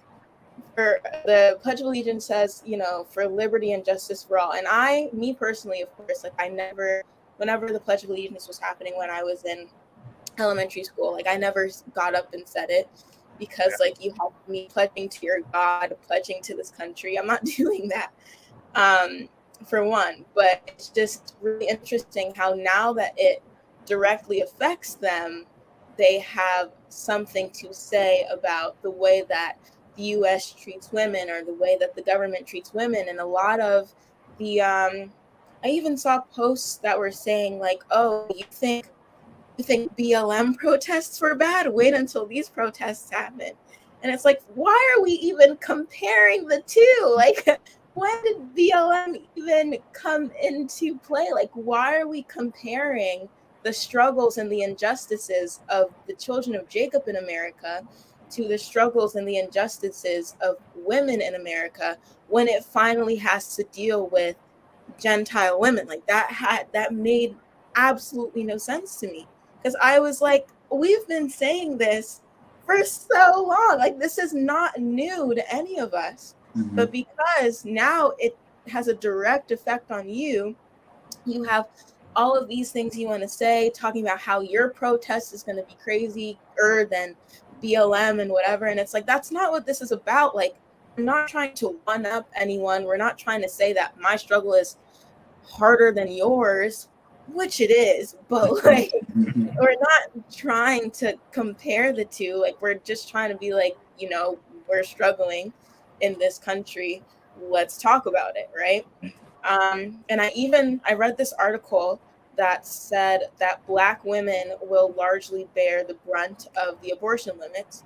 for the Pledge of Allegiance says, for liberty and justice for all. And me personally, of course, like whenever the Pledge of Allegiance was happening when I was in elementary school, like I never got up and said it, because like you have me pledging to your God, pledging to this country. I'm not doing that, for one. But it's just really interesting how now that it directly affects them, they have something to say about the way that the US treats women, or the way that the government treats women. And a lot of the I even saw posts that were saying like, oh, you think BLM protests were bad? Wait until these protests happen. And it's like, why are we even comparing the two? Like, when did BLM even come into play? Like, why are we comparing the struggles and the injustices of the children of Jacob in America to the struggles and the injustices of women in America when it finally has to deal with Gentile women. Like that made absolutely no sense to me, because I was like, we've been saying this for so long. Like, this is not new to any of us. Mm-hmm. But because now it has a direct effect on you, you have all of these things you want to say, talking about how your protest is going to be crazier than BLM and whatever. And it's like, that's not what this is about. Like, I'm not trying to one up anyone. We're not trying to say that my struggle is harder than yours, which it is, but like, we're not trying to compare the two. Like, we're just trying to be like, you know, we're struggling in this country. Let's talk about it, right? And I read this article that said that Black women will largely bear the brunt of the abortion limits.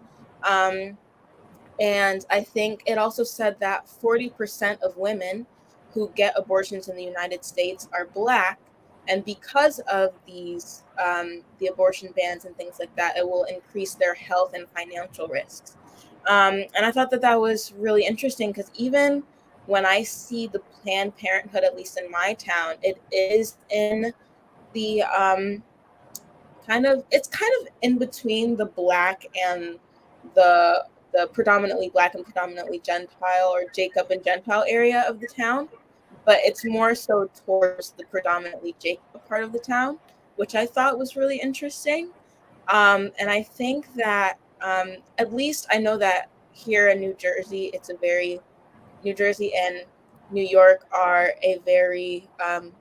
And I think it also said that 40% of women who get abortions in the United States are Black. And because of these, the abortion bans and things like that, it will increase their health and financial risks. And I thought that that was really interesting, because even when I see the Planned Parenthood, at least in my town, it is in the it's kind of in between the Black and the predominantly Black and predominantly Gentile, or Jacob and Gentile area of the town, but it's more so towards the predominantly Jacob part of the town, which I thought was really interesting. And I think that at least I know that here in New Jersey, New Jersey and New York are a very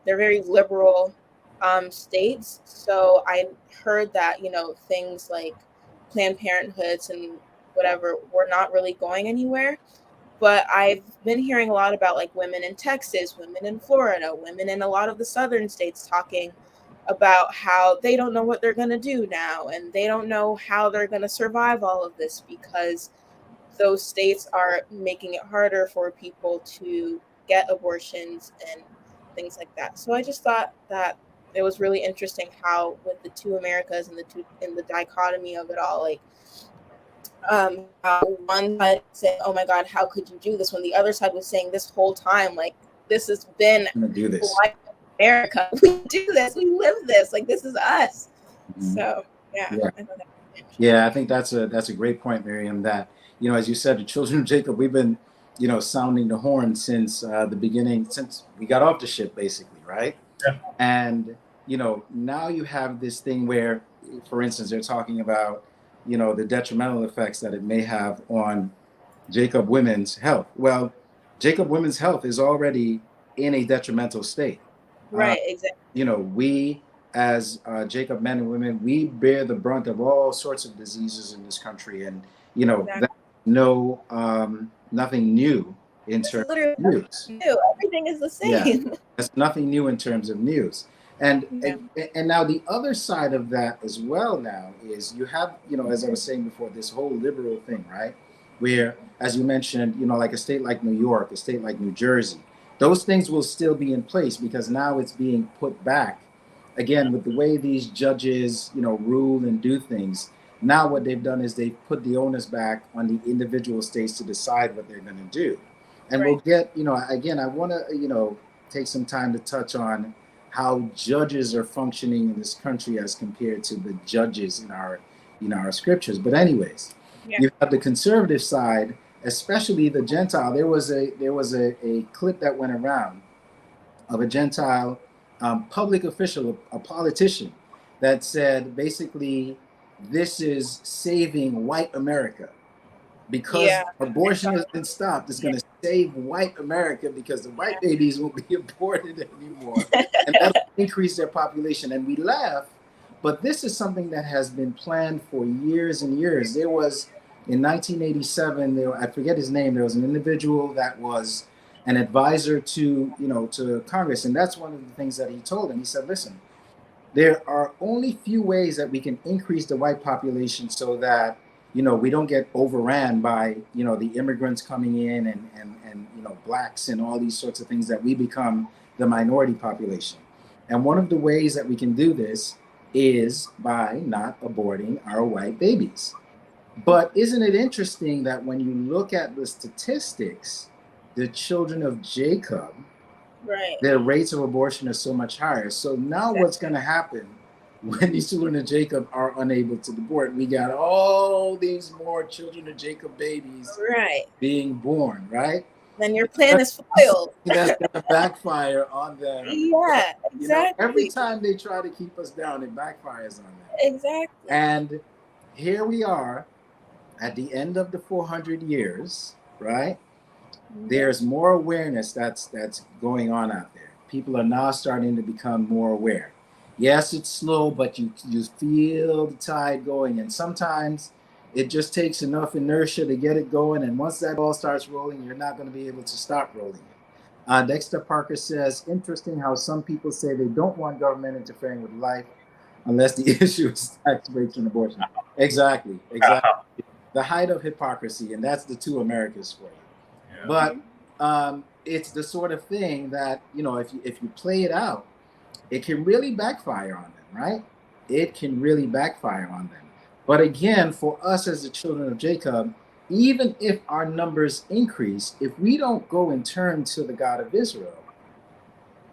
they're very liberal states. So I heard that, you know, things like Planned Parenthoods and whatever were not really going anywhere. But I've been hearing a lot about like women in Texas, women in Florida, women in a lot of the southern states talking about how they don't know what they're going to do now, and they don't know how they're going to survive all of this, because those states are making it harder for people to get abortions and things like that. So I just thought that it was really interesting how, with the two Americas and the dichotomy of it all, like how one side said, "Oh my God, how could you do this?" when the other side was saying this whole time, like, this has been like America. We do this. We live this. Like, this is us. Mm-hmm. So yeah, I think that's a great point, Miriam. That, you know, as you said, the children of Jacob, we've been, you know, sounding the horn since the beginning, since we got off the ship, basically, right? Yeah. And, you know, now you have this thing where, for instance, they're talking about, you know, the detrimental effects that it may have on Jacob women's health. Well, Jacob women's health is already in a detrimental state. Right, exactly. You know, we as Jacob men and women, we bear the brunt of all sorts of diseases in this country. And, you know, exactly. Nothing new in terms of news. New. Everything is the same. Yeah, there's nothing new in terms of news. And now the other side of that as well now is you have, you know, as I was saying before, this whole liberal thing, right? Where, as you mentioned, you know, like a state like New York, a state like New Jersey, those things will still be in place, because now it's being put back again with the way these judges, you know, rule and do things. Now what they've done is they've put the onus back on the individual states to decide what they're going to do. And we'll get, you know, again, I want to, you know, take some time to touch on how judges are functioning in this country as compared to the judges in our, you know, our scriptures. But anyways, you have the conservative side, especially the Gentile. There was a clip that went around of a Gentile public official, a politician, that said basically, this is saving white America. Because abortion has been stopped, it's going to save white America, because the white babies won't be aborted anymore. And that'll increase their population. And we laugh, but this is something that has been planned for years and years. There was, in 1987, I forget his name, there was an individual that was an advisor to, you know, to Congress. And that's one of the things that he told him. He said, listen, there are only few ways that we can increase the white population so that, you know, we don't get overran by, you know, the immigrants coming in and you know, blacks and all these sorts of things, that we become the minority population. And one of the ways that we can do this is by not aborting our white babies. But isn't it interesting that when you look at the statistics, the children of Jacob, Right. their rates of abortion are so much higher. So now what's going to happen when these children of Jacob are unable to abort? We got all these more children of Jacob babies being born, right? Then your plan is foiled. That's going to backfire on them. Yeah, exactly. You know, every time they try to keep us down, it backfires on them. Exactly. And here we are at the end of the 400 years, right? There's more awareness that's going on out there. People are now starting to become more aware. Yes, it's slow, but you feel the tide going, and sometimes it just takes enough inertia to get it going, and once that ball starts rolling, you're not going to be able to stop rolling it. Dexter Parker says, interesting how some people say they don't want government interfering with life unless the issue is tax breaks and abortion. Exactly. The height of hypocrisy, and that's the two Americas for you. Yeah. But it's the sort of thing that, you know, if you play it out, it can really backfire on them, right? It can really backfire on them. But again, for us as the children of Jacob, even if our numbers increase, if we don't go and turn to the God of Israel,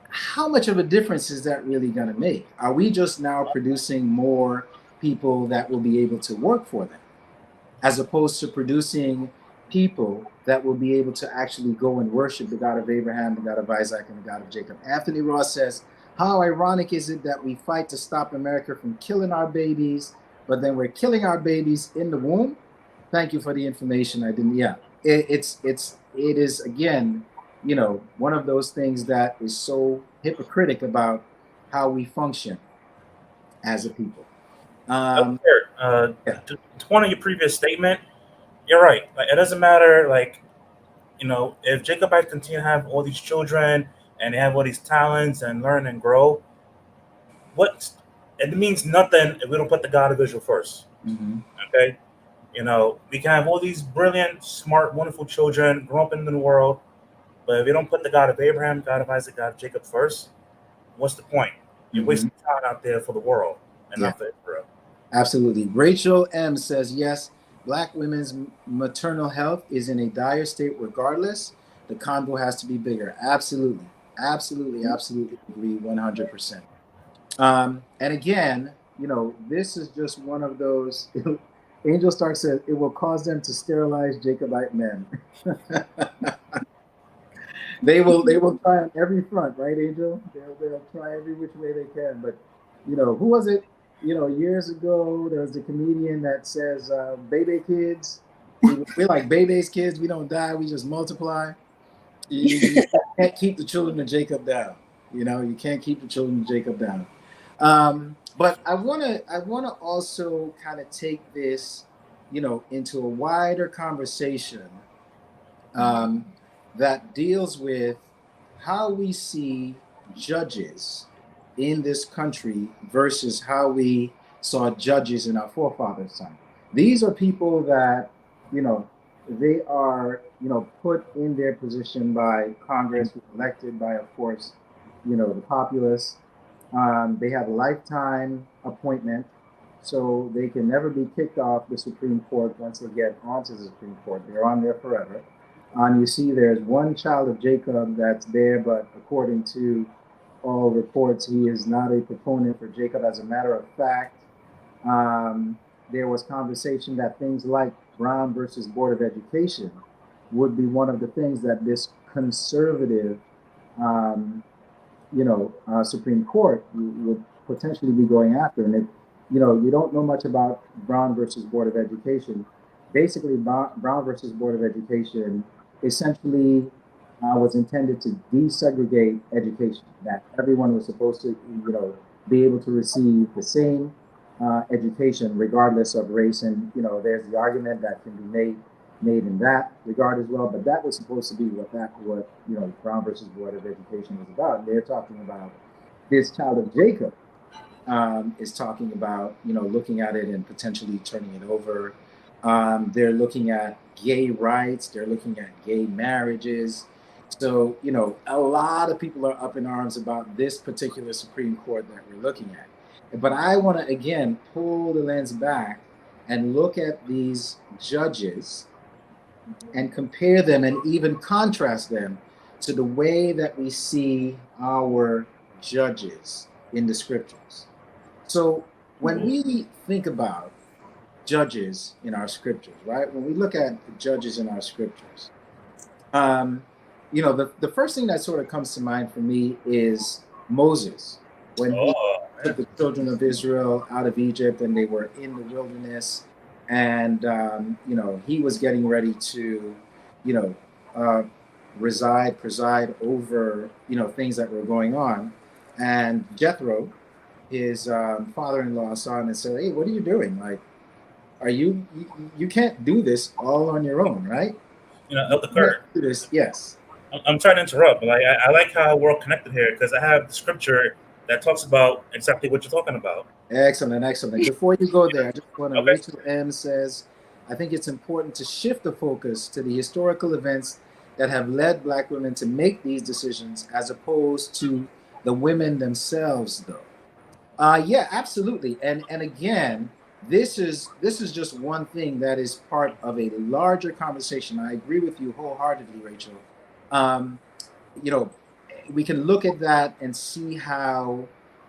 how much of a difference is that really going to make? Are we just now producing more people that will be able to work for them, as opposed to producing people that will be able to actually go and worship the God of Abraham, the God of Isaac, and the God of Jacob? Anthony Ross says, how ironic is it that we fight to stop America from killing our babies, but then we're killing our babies in the womb? Thank you for the information. I didn't, yeah. It is, again, you know, one of those things that is so hypocritical about how we function as a people. To one of your previous statement, you're right. Like, it doesn't matter, like, you know, if Jacobites continue to have all these children and they have all these talents and learn and grow, it means nothing if we don't put the God of Israel first. Mm-hmm. Okay? You know, we can have all these brilliant, smart, wonderful children grow up in the world, but if we don't put the God of Abraham, God of Isaac, God of Jacob first, what's the point? You're wasting time out there for the world and not for Israel. Absolutely. Rachel M. says, yes, Black women's maternal health is in a dire state regardless. The convo has to be bigger. Absolutely. Absolutely agree 100%. And again, you know, this is just one of those. Angel Stark said it will cause them to sterilize Jacobite men. They will try on every front, right, Angel? They'll try every which way they can. But, you know, who was it? You know, years ago, there was a comedian that says, baby kids, we're like baby's kids. We don't die. We just multiply. You can't keep the children of Jacob down. You know, you can't keep the children of Jacob down. But I want to also kind of take this, you know, into a wider conversation that deals with how we see judges in this country versus how we saw judges in our forefathers' time. These are people that, you know, they are, you know, put in their position by Congress, elected by, of course, you know, the populace. They have a lifetime appointment, so they can never be kicked off the Supreme Court once they get onto the Supreme Court. They're on there forever. You see there's one child of Jacob that's there, but according to all reports, he is not a proponent for Jacob. As a matter of fact, there was conversation that things like Brown versus Board of Education would be one of the things that this conservative, Supreme Court would potentially be going after. And if, you know, you don't know much about Brown versus Board of Education, basically Brown versus Board of Education essentially was intended to desegregate education, that everyone was supposed to, you know, be able to receive the same education regardless of race. And, you know, there's the argument that can be made in that regard as well, but that was supposed to be what you know, Brown versus Board of Education was about. And they're talking about this child of Jacob is talking about, you know, looking at it and potentially turning it over. They're looking at gay rights. They're looking at gay marriages. So, you know, a lot of people are up in arms about this particular Supreme Court that we're looking at. But I want to, again, pull the lens back and look at these judges and compare them and even contrast them to the way that we see our judges in the scriptures. So when we think about judges in our scriptures, right? When we look at the judges in our scriptures, the first thing that sort of comes to mind for me is Moses, when he took the children of Israel out of Egypt and they were in the wilderness, and he was getting ready to preside over things that were going on, and Jethro, his father-in-law, saw him and said, "Hey, what are you doing? Like, you can't do this all on your own, right?" Elder Kurt. Yes. I'm trying to interrupt, but I like how we're all connected here, because I have the scripture that talks about exactly what you're talking about. Excellent. Before you go there, I just want to, Rachel M. says, I think it's important to shift the focus to the historical events that have led Black women to make these decisions, as opposed to the women themselves, though. Yeah, absolutely. And again, this is just one thing that is part of a larger conversation. I agree with you wholeheartedly, Rachel. We can look at that and see how,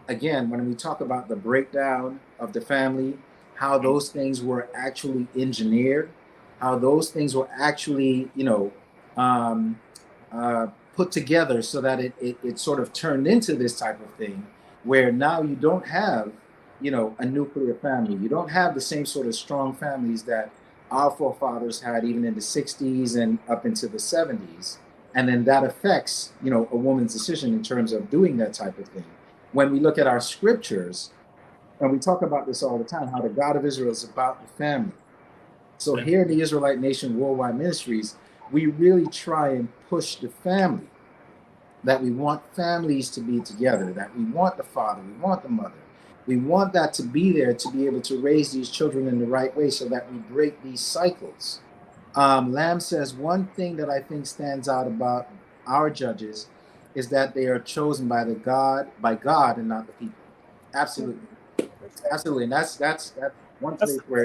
again, when we talk about the breakdown of the family, how those things were actually engineered, how those things were actually, put together so that it sort of turned into this type of thing, where now you don't have, a nuclear family. You don't have the same sort of strong families that our forefathers had even in the 60s and up into the 70s. And then that affects, a woman's decision in terms of doing that type of thing. When we look at our scriptures, and we talk about this all the time, how the God of Israel is about the family. So here in the Israelite Nation Worldwide Ministries, we really try and push the family, that we want families to be together, that we want the father, we want the mother. We want that to be there to be able to raise these children in the right way so that we break these cycles. Lamb says, one thing that I think stands out about our judges is that they are chosen by God and not the people. Absolutely. And that's one place where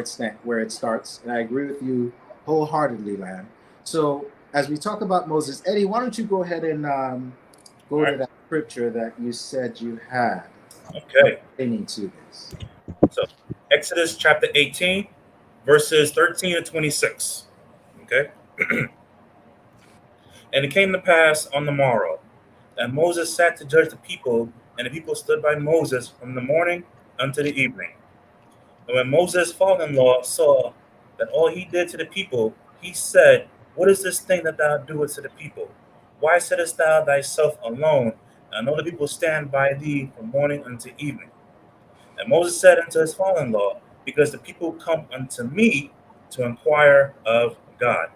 it starts. And I agree with you wholeheartely, Lamb. So as we talk about Moses, Eddie, why don't you go ahead and go to that scripture that you said you had. Okay. Pertaining to this. So Exodus chapter 18, verses 13 to 26. Okay. And it came to pass on the morrow that Moses sat to judge the people, and the people stood by Moses from the morning unto the evening. And when Moses' father-in-law saw that all he did to the people, he said, What is this thing that thou doest to the people? Why sittest thou thyself alone, and all the people stand by thee from morning unto evening? And Moses said unto his father-in-law, Because the people come unto me to inquire of God.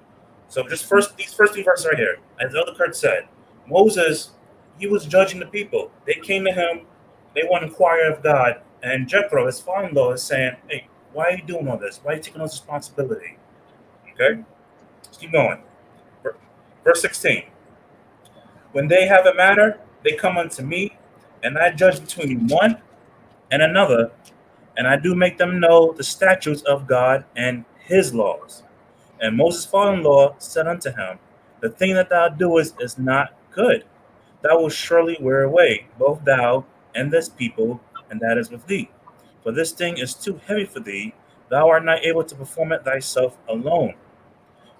So these first three verses right here, as Elder Kurt said, Moses, he was judging the people. They came to him, they want to inquire of God. And Jethro, his father-in-law, is saying, Hey, why are you doing all this? Why are you taking on this responsibility? Okay? Let's keep going. Verse 16. When they have a matter, they come unto me, and I judge between one and another, and I do make them know the statutes of God and his laws. And Moses' father-in-law said unto him, The thing that thou doest is not good. Thou wilt surely wear away, both thou and this people, and that is with thee. For this thing is too heavy for thee. Thou art not able to perform it thyself alone.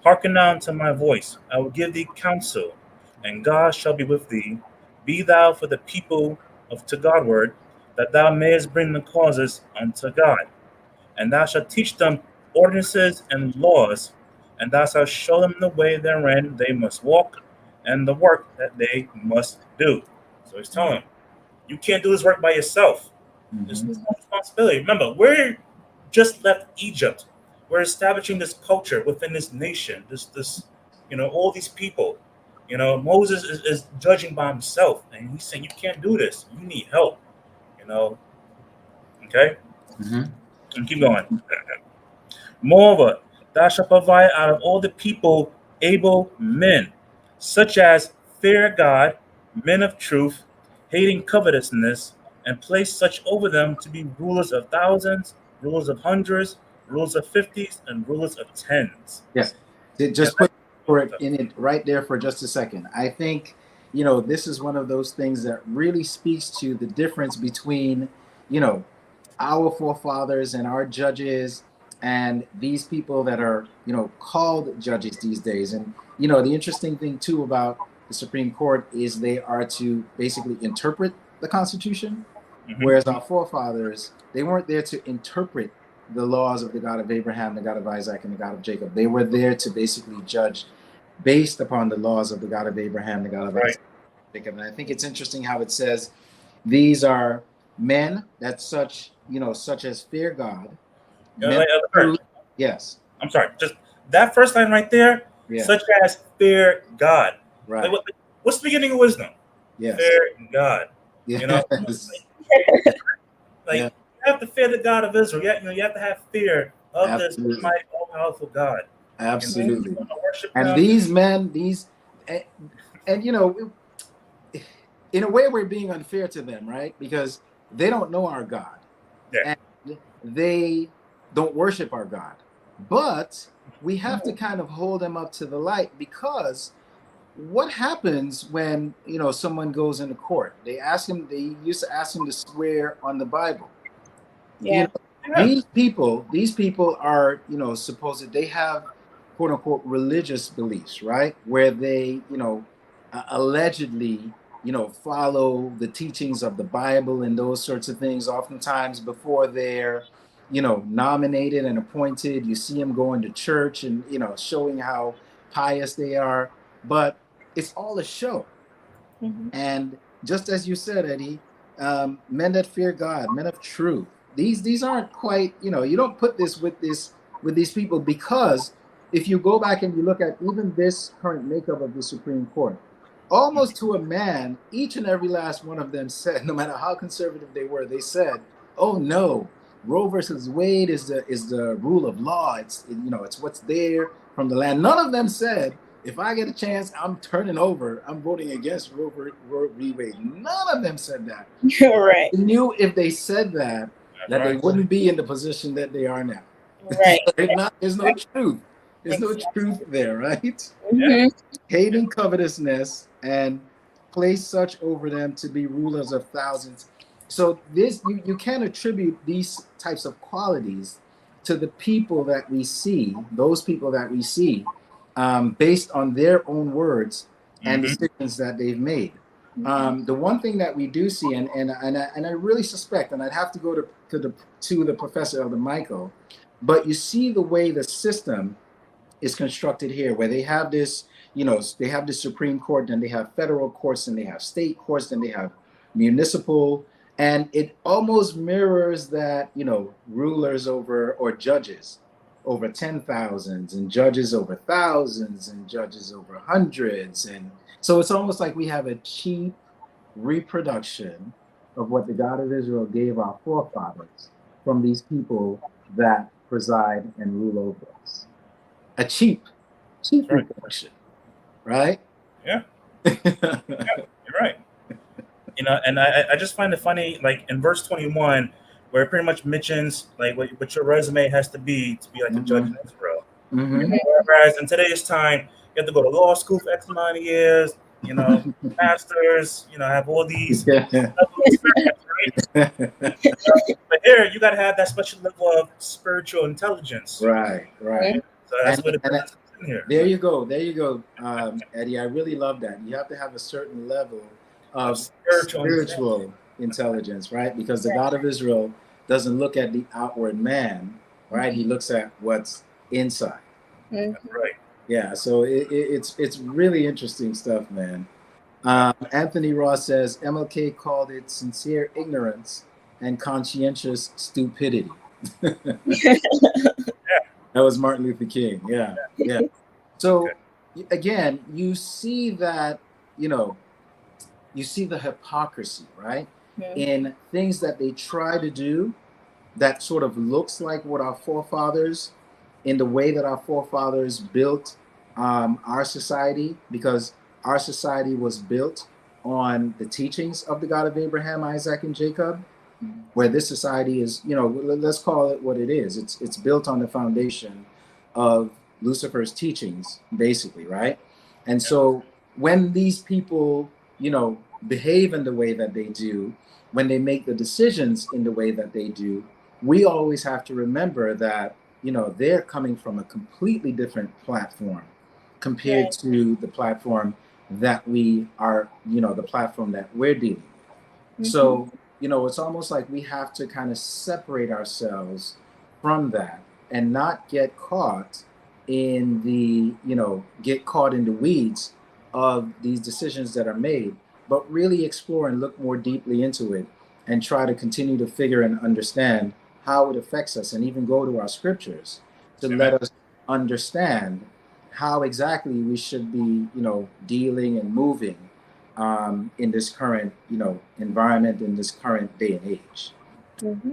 Hearken now unto my voice. I will give thee counsel, and God shall be with thee. Be thou for the people to Godward, that thou mayest bring the causes unto God. And thou shalt teach them ordinances and laws, and thou shalt show them the way therein they must walk, and the work that they must do. So he's telling them, you can't do this work by yourself. This is no responsibility. Remember, we're just left Egypt. We're establishing this culture within this nation, this all these people. Moses is judging by himself, and he's saying, you can't do this. You need help. Okay? And keep going. Moreover, thou shalt provide out of all the people able men, such as fear God, men of truth, hating covetousness, and placed such over them to be rulers of thousands, rulers of hundreds, rulers of fifties, and rulers of tens. Yes. Just put for it in it right there for just a second. I think, this is one of those things that really speaks to the difference between, our forefathers and our judges and these people that are, called judges these days. And, the interesting thing too about the Supreme Court is they are to basically interpret the Constitution, whereas our forefathers, they weren't there to interpret the laws of the God of Abraham, the God of Isaac, and the God of Jacob. They were there to basically judge based upon the laws of the God of Abraham, the God of Isaac, and Jacob. And I think it's interesting how it says these are men that such as fear God. Yes. I'm sorry. Just that first line right there, such as fear God. Right. What's the beginning of wisdom? Yes. Fear God. Yes. You have to fear the God of Israel. You have to have fear of this mighty, all-powerful God. Absolutely. And these men, and in a way, we're being unfair to them, right? Because they don't know our God, and they don't worship our God. But we have to kind of hold them up to the light, because what happens when someone goes into court? They used to ask him to swear on the Bible. Yeah. These people are supposed they have quote unquote religious beliefs, right? Where they allegedly follow the teachings of the Bible and those sorts of things. Oftentimes before they're nominated and appointed, you see them going to church and showing how pious they are, but it's all a show. And just as you said, Eddie, men that fear God, men of truth, these aren't quite, you don't put this with these people, because if you go back and you look at even this current makeup of the Supreme Court, almost to a man, each and every last one of them said, no matter how conservative they were, they said, oh no, Roe versus Wade is the rule of law. It's what's there from the land. None of them said, if I get a chance, I'm turning over, I'm voting against Roe v. Wade. None of them said that. Right. They knew if they said that they wouldn't be in the position that they are now. Right. There's no truth. There's no truth there, right? Hating covetousness and place such over them to be rulers of thousands. So this you can attribute these types of qualities to the people that we see, those people that we see, based on their own words and decisions that they've made. The one thing that we do see, and I really suspect, and I'd have to go to the Professor Elder Michael, but you see the way the system is constructed here, where they have this, they have the Supreme Court, then they have federal courts, and they have state courts, then they have municipal, and it almost mirrors that, rulers over, or judges over 10,000s, and judges over thousands, and judges over hundreds. And so it's almost like we have a cheap reproduction of what the God of Israel gave our forefathers from these people that preside and rule over us. A cheap reproduction, right? Yeah. You're right. And I just find it funny, like in verse 21, where it pretty much mentions like what your resume has to be like a judge in Israel. Whereas in today's time, you have to go to law school for X amount of years, masters, have all these levels of experience, right? But here, you got to have that special level of spiritual intelligence. Right. So that's what it is in here. There you go, Eddie. I really love that. You have to have a certain level of spiritual intelligence, right? Because the God of Israel doesn't look at the outward man, right? He looks at what's inside. Right. Yeah, so it's really interesting stuff, man. Anthony Ross says MLK called it sincere ignorance and conscientious stupidity. That was Martin Luther King. Yeah. So again, you see that, you see the hypocrisy, right? In things that they try to do that sort of looks like what our forefathers, in the way that our forefathers built our society, because our society was built on the teachings of the God of Abraham, Isaac, and Jacob, where this society is, let's call it what it is. It's built on the foundation of Lucifer's teachings, basically, right? And so when these people, behave in the way that they do, when they make the decisions in the way that they do, we always have to remember that, they're coming from a completely different platform compared to the platform that we are, the platform that we're dealing with. So, it's almost like we have to kind of separate ourselves from that and not get caught in the, get caught in the weeds of these decisions that are made, but really explore and look more deeply into it and try to continue to figure and understand how it affects us, and even go to our scriptures to let us understand how exactly we should be, dealing and moving in this current, environment, in this current day and age.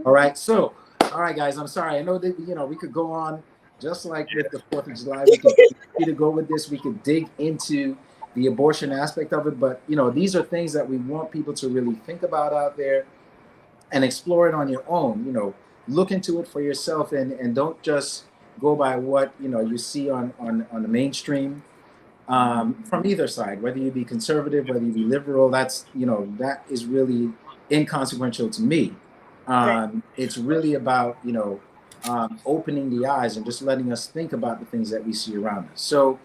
All right. So, all right, guys, I'm sorry. I know that, we could go on just like with the 4th of July. We could continue to go with this. We could dig into the abortion aspect of it. But, these are things that we want people to really think about out there and explore it on your own. Look into it for yourself, and don't just go by what, you see on the mainstream. From either side, whether you be conservative, whether you be liberal, that's, that is really inconsequential to me. It's really about, opening the eyes and just letting us think about the things that we see around us. So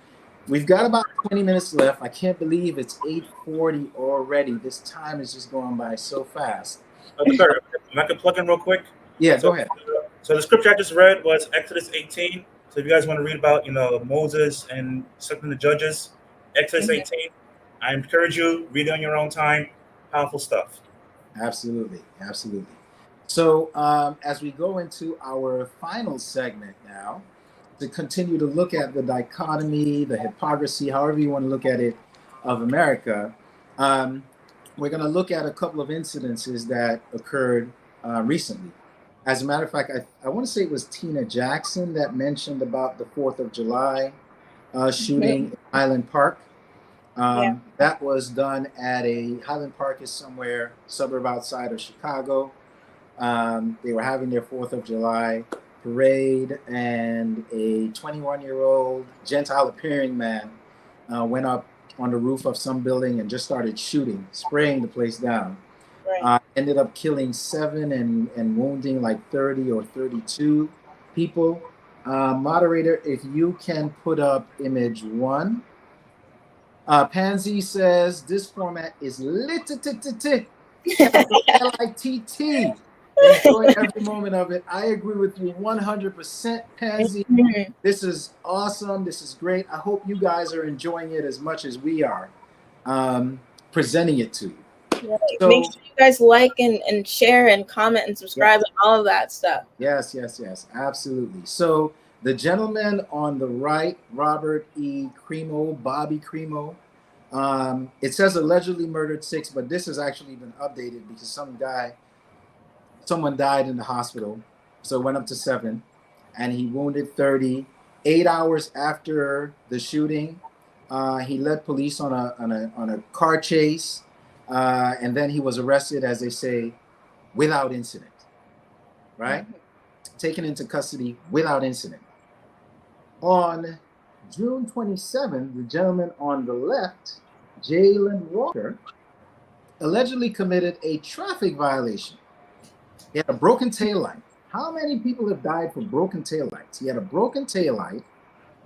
we've got about 20 minutes left. I can't believe it's 8:40 already. This time is just going by so fast. Sir, I can plug in real quick. Yeah, go ahead. So the scripture I just read was Exodus 18. So if you guys want to read about, Moses and something the judges, Exodus 18, I encourage you, read it on your own time. Powerful stuff. Absolutely. Absolutely. So as we go into our final segment now, to continue to look at the dichotomy, the hypocrisy, however you want to look at it, of America, we're going to look at a couple of incidences that occurred recently. As a matter of fact, I want to say it was Tina Jackson that mentioned about the 4th of July shooting in Highland Park. That was done at Highland Park is somewhere, suburb outside of Chicago. They were having their 4th of July parade, and a 21-year-old Gentile appearing man went up on the roof of some building and just started shooting, spraying the place down. Ended up killing 7 and wounding like 30 or 32 people. Moderator, if you can put up image 1. Pansy says this format is lit-t-t-t-t. L-I-T-T. Enjoy every moment of it. I agree with you 100%, Pansy. This is awesome. This is great. I hope you guys are enjoying it as much as we are presenting it to you. So, make sure you guys like and share and comment and subscribe and all of that stuff. Yes, absolutely. So the gentleman on the right, Robert E. Cremo, Bobby Cremo, it says allegedly murdered 6, but this has actually been updated because someone died in the hospital, so it went up to 7, and he wounded 30. 8 hours after the shooting, he led police on a car chase. And then he was arrested, as they say, without incident, right? Taken into custody without incident. On June 27th, the gentleman on the left, Jalen Walker, allegedly committed a traffic violation. He had a broken taillight. How many people have died from broken taillights? He had a broken taillight,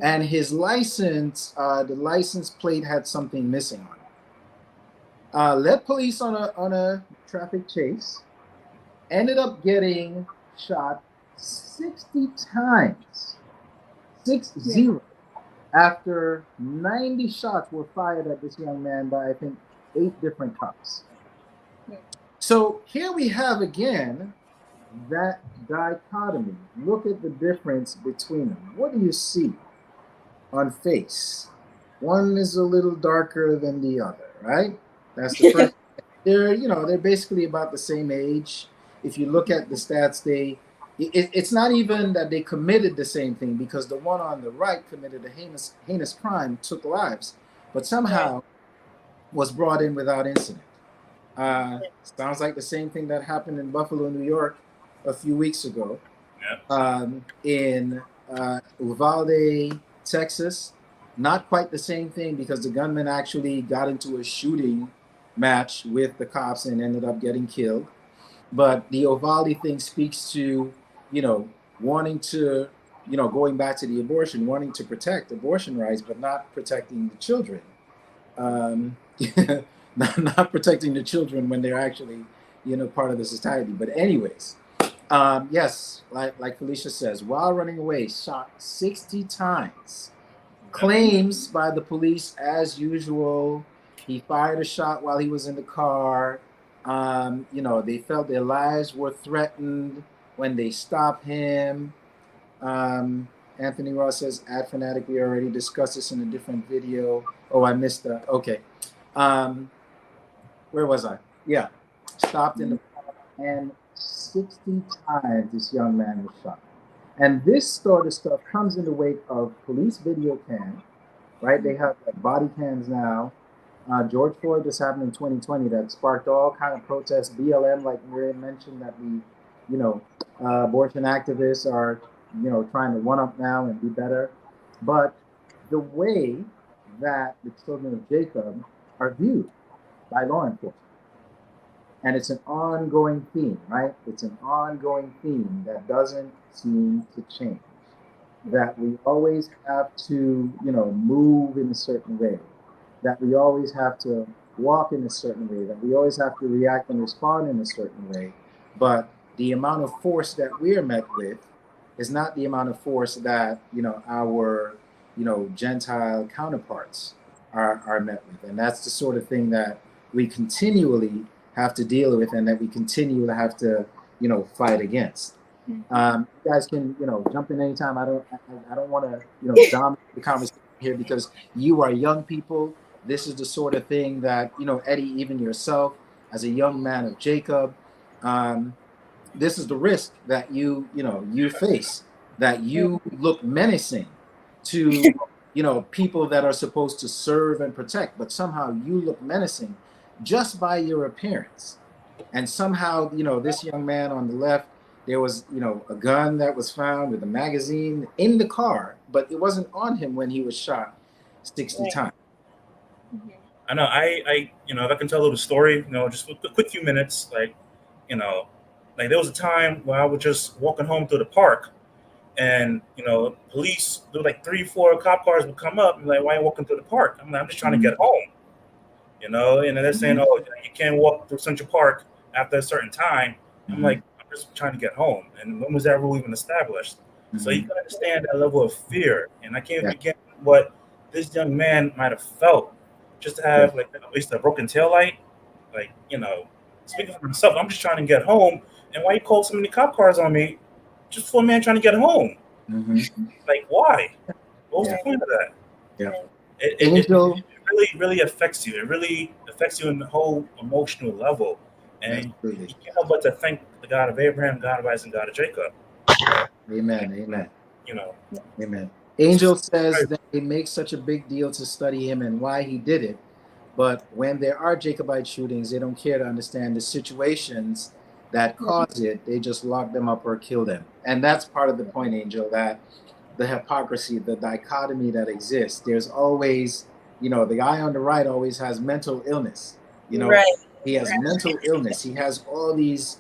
and his license, the license plate had something missing on it. Led police on a traffic chase, ended up getting shot 60 times, 60, after 90 shots were fired at this young man by, I think, 8 different cops. So here we have again that dichotomy. Look at the difference between them. What do you see on face? One is a little darker than the other, right? That's the first. They're basically about the same age. If you look at the stats, it's not even that they committed the same thing, because the one on the right committed a heinous crime, took lives, but somehow was brought in without incident. Sounds like the same thing that happened in Buffalo, New York, a few weeks ago. In Uvalde, Texas, not quite the same thing, because the gunman actually got into a shooting match with the cops and ended up getting killed. But the Uvalde thing speaks to, wanting to, going back to the abortion, wanting to protect abortion rights, but not protecting the children. Not protecting the children when they're actually, part of the society. But anyways, yes, like Felicia says, while running away, shot 60 times. Claims by the police, as usual, he fired a shot while he was in the car. They felt their lives were threatened when they stopped him. Anthony Ross says, ad fanatic, we already discussed this in a different video. Oh, I missed that. Okay. Where was I? Yeah. Stopped in the car, and 60 times this young man was shot. And this sort of stuff comes in the wake of police video cam, right? They have body cams now. George Floyd, this happened in 2020, that sparked all kind of protests. BLM, like Miriam mentioned, that abortion activists are, trying to one up now and be better. But the way that the children of Jacob are viewed by law enforcement, and it's an ongoing theme, right? It's an ongoing theme that doesn't seem to change. That we always have to, move in a certain way. That we always have to walk in a certain way. That we always have to react and respond in a certain way. But the amount of force that we're met with is not the amount of force that, our, Gentile counterparts are met with. And that's the sort of thing that we continually have to deal with, and that we continue to have to, fight against. You guys can, jump in anytime. I don't want to, dominate the conversation here, because you are young people. This is the sort of thing that, Eddie, even yourself, as a young man of Jacob, this is the risk that you face, that you look menacing to, people that are supposed to serve and protect, but somehow you look menacing just by your appearance. And somehow, this young man on the left, there was, a gun that was found with a magazine in the car, but it wasn't on him when he was shot 60 times. I know. I if I can tell a little story, just a quick few minutes, like there was a time where I was just walking home through the park, and police, there were like 3-4 cop cars would come up and like, why are you walking through the park? I'm like, I'm just trying to get home. And they're saying, oh, you can't walk through Central Park after a certain time. I'm like, I'm just trying to get home. And when was that rule even established? So you can understand that level of fear. And I can't begin what this young man might have felt just to have like at least a broken taillight. Like, speaking for himself, I'm just trying to get home. And why you call so many cop cars on me just for a man trying to get home? Like, why? What was the point of that? It really affects you. It really affects you in the whole emotional level. And you can't help but to thank the God of Abraham, God of Isaac, and God of Jacob. Amen. Amen. Angel says that it makes such a big deal to study him and why he did it. But when there are Jacobite shootings, they don't care to understand the situations that cause it. They just lock them up or kill them. And that's part of the point, Angel, that the hypocrisy, the dichotomy that exists. There's always, the guy on the right always has mental illness. He has mental illness. He has all these,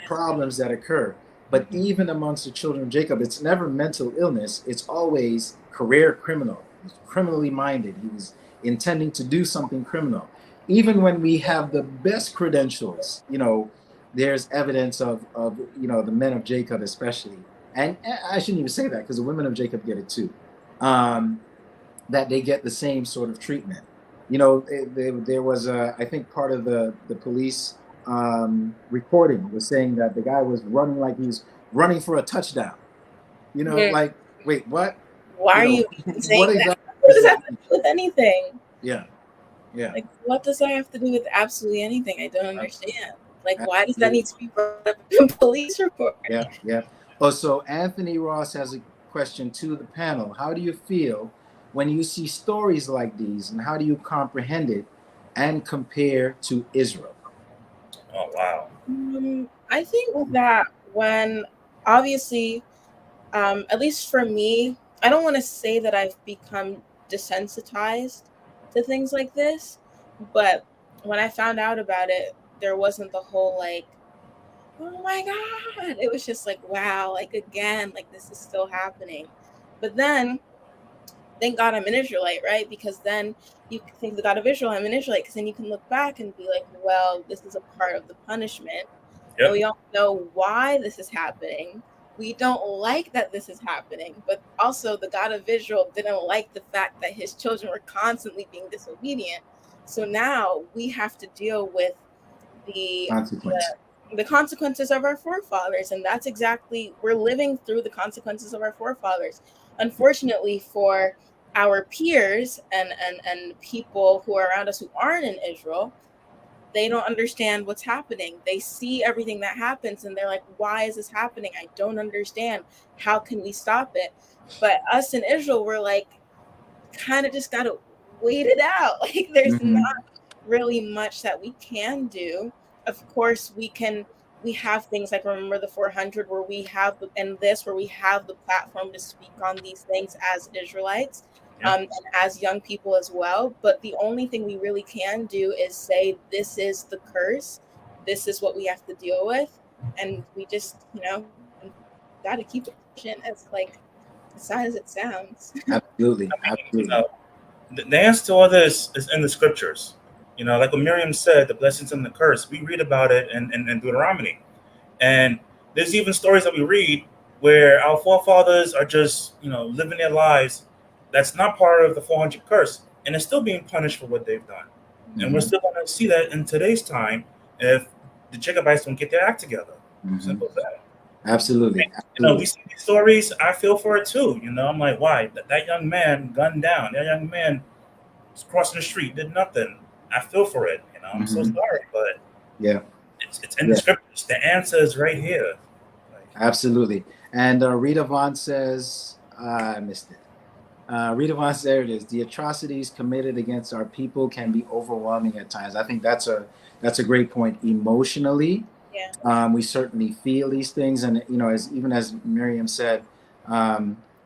problems that occur. But even amongst the children of Jacob, it's never mental illness. It's always career criminal. He's criminally minded. He was intending to do something criminal. Even when we have the best credentials, there's evidence of the men of Jacob especially. And I shouldn't even say that, because the women of Jacob get it too. That they get the same sort of treatment. There was I think part of the police recording was saying that the guy was running like he was running for a touchdown. Like, wait, what? Why are you saying that? What does that have to do with anything? Yeah. Like, what does that have to do with absolutely anything? I don't understand. Like, why does that need to be brought up in a police report? Yeah. Oh, so Anthony Ross has a question to the panel. How do you feel when you see stories like these, and how do you comprehend it and compare to Israel? Oh, wow. I think that when, obviously, at least for me, I don't want to say that I've become desensitized to things like this, but when I found out about it, there wasn't the whole like, oh my God. It was just like, wow, like again, like this is still happening. But then, thank God I'm an Israelite, right? Because then you think the God of Israel, I'm an Israelite, because then you can look back and be like, well, this is a part of the punishment. And Yep. we all know why this is happening. We don't like that this is happening, but also the God of Israel didn't like the fact that his children were constantly being disobedient. So now we have to deal with the Consequence. the consequences of our forefathers, and that's exactly, we're living through the consequences of our forefathers. Unfortunately for our peers and people who are around us who aren't in Israel, they don't understand what's happening. They see everything that happens and they're like, why is this happening? I don't understand. How can we stop it? But us in Israel, we're like, kind of just got to wait it out. Like there's Mhm. not really much that we can do. Of course, we have things like Remember the 400, where we have and this where we have the platform to speak on these things as Israelites, Yep. and as young people as well. But the only thing we really can do is say this is the curse, this is what we have to deal with, and we just got to keep it pushing, as like as sad as it sounds. Absolutely. You Absolutely. know, the answer to all this is in the scriptures. Like what Miriam said, the blessings and the curse. We read about it in Deuteronomy. And there's even stories that we read where our forefathers are just, living their lives that's not part of the 400 curse. And they're still being punished for what they've done. And we're Mhm. still going to see that in today's time if the Jacobites don't get their act together. Mhm. Simple as that. Absolutely. We Absolutely. see these stories. I feel for it too. I'm like, why? That young man gunned down. That young man was crossing the street, did nothing. I feel for it. I'm so Mhm. sorry, but Yeah. it's in the Yeah. scriptures. The answer is right here. Like, Absolutely. And Rita Vaughn says, I missed it. Rita Vaughn says, there it is. The atrocities committed against our people can be overwhelming at times. I think that's a great point. Emotionally, Yeah. we certainly feel these things, and as Miriam said,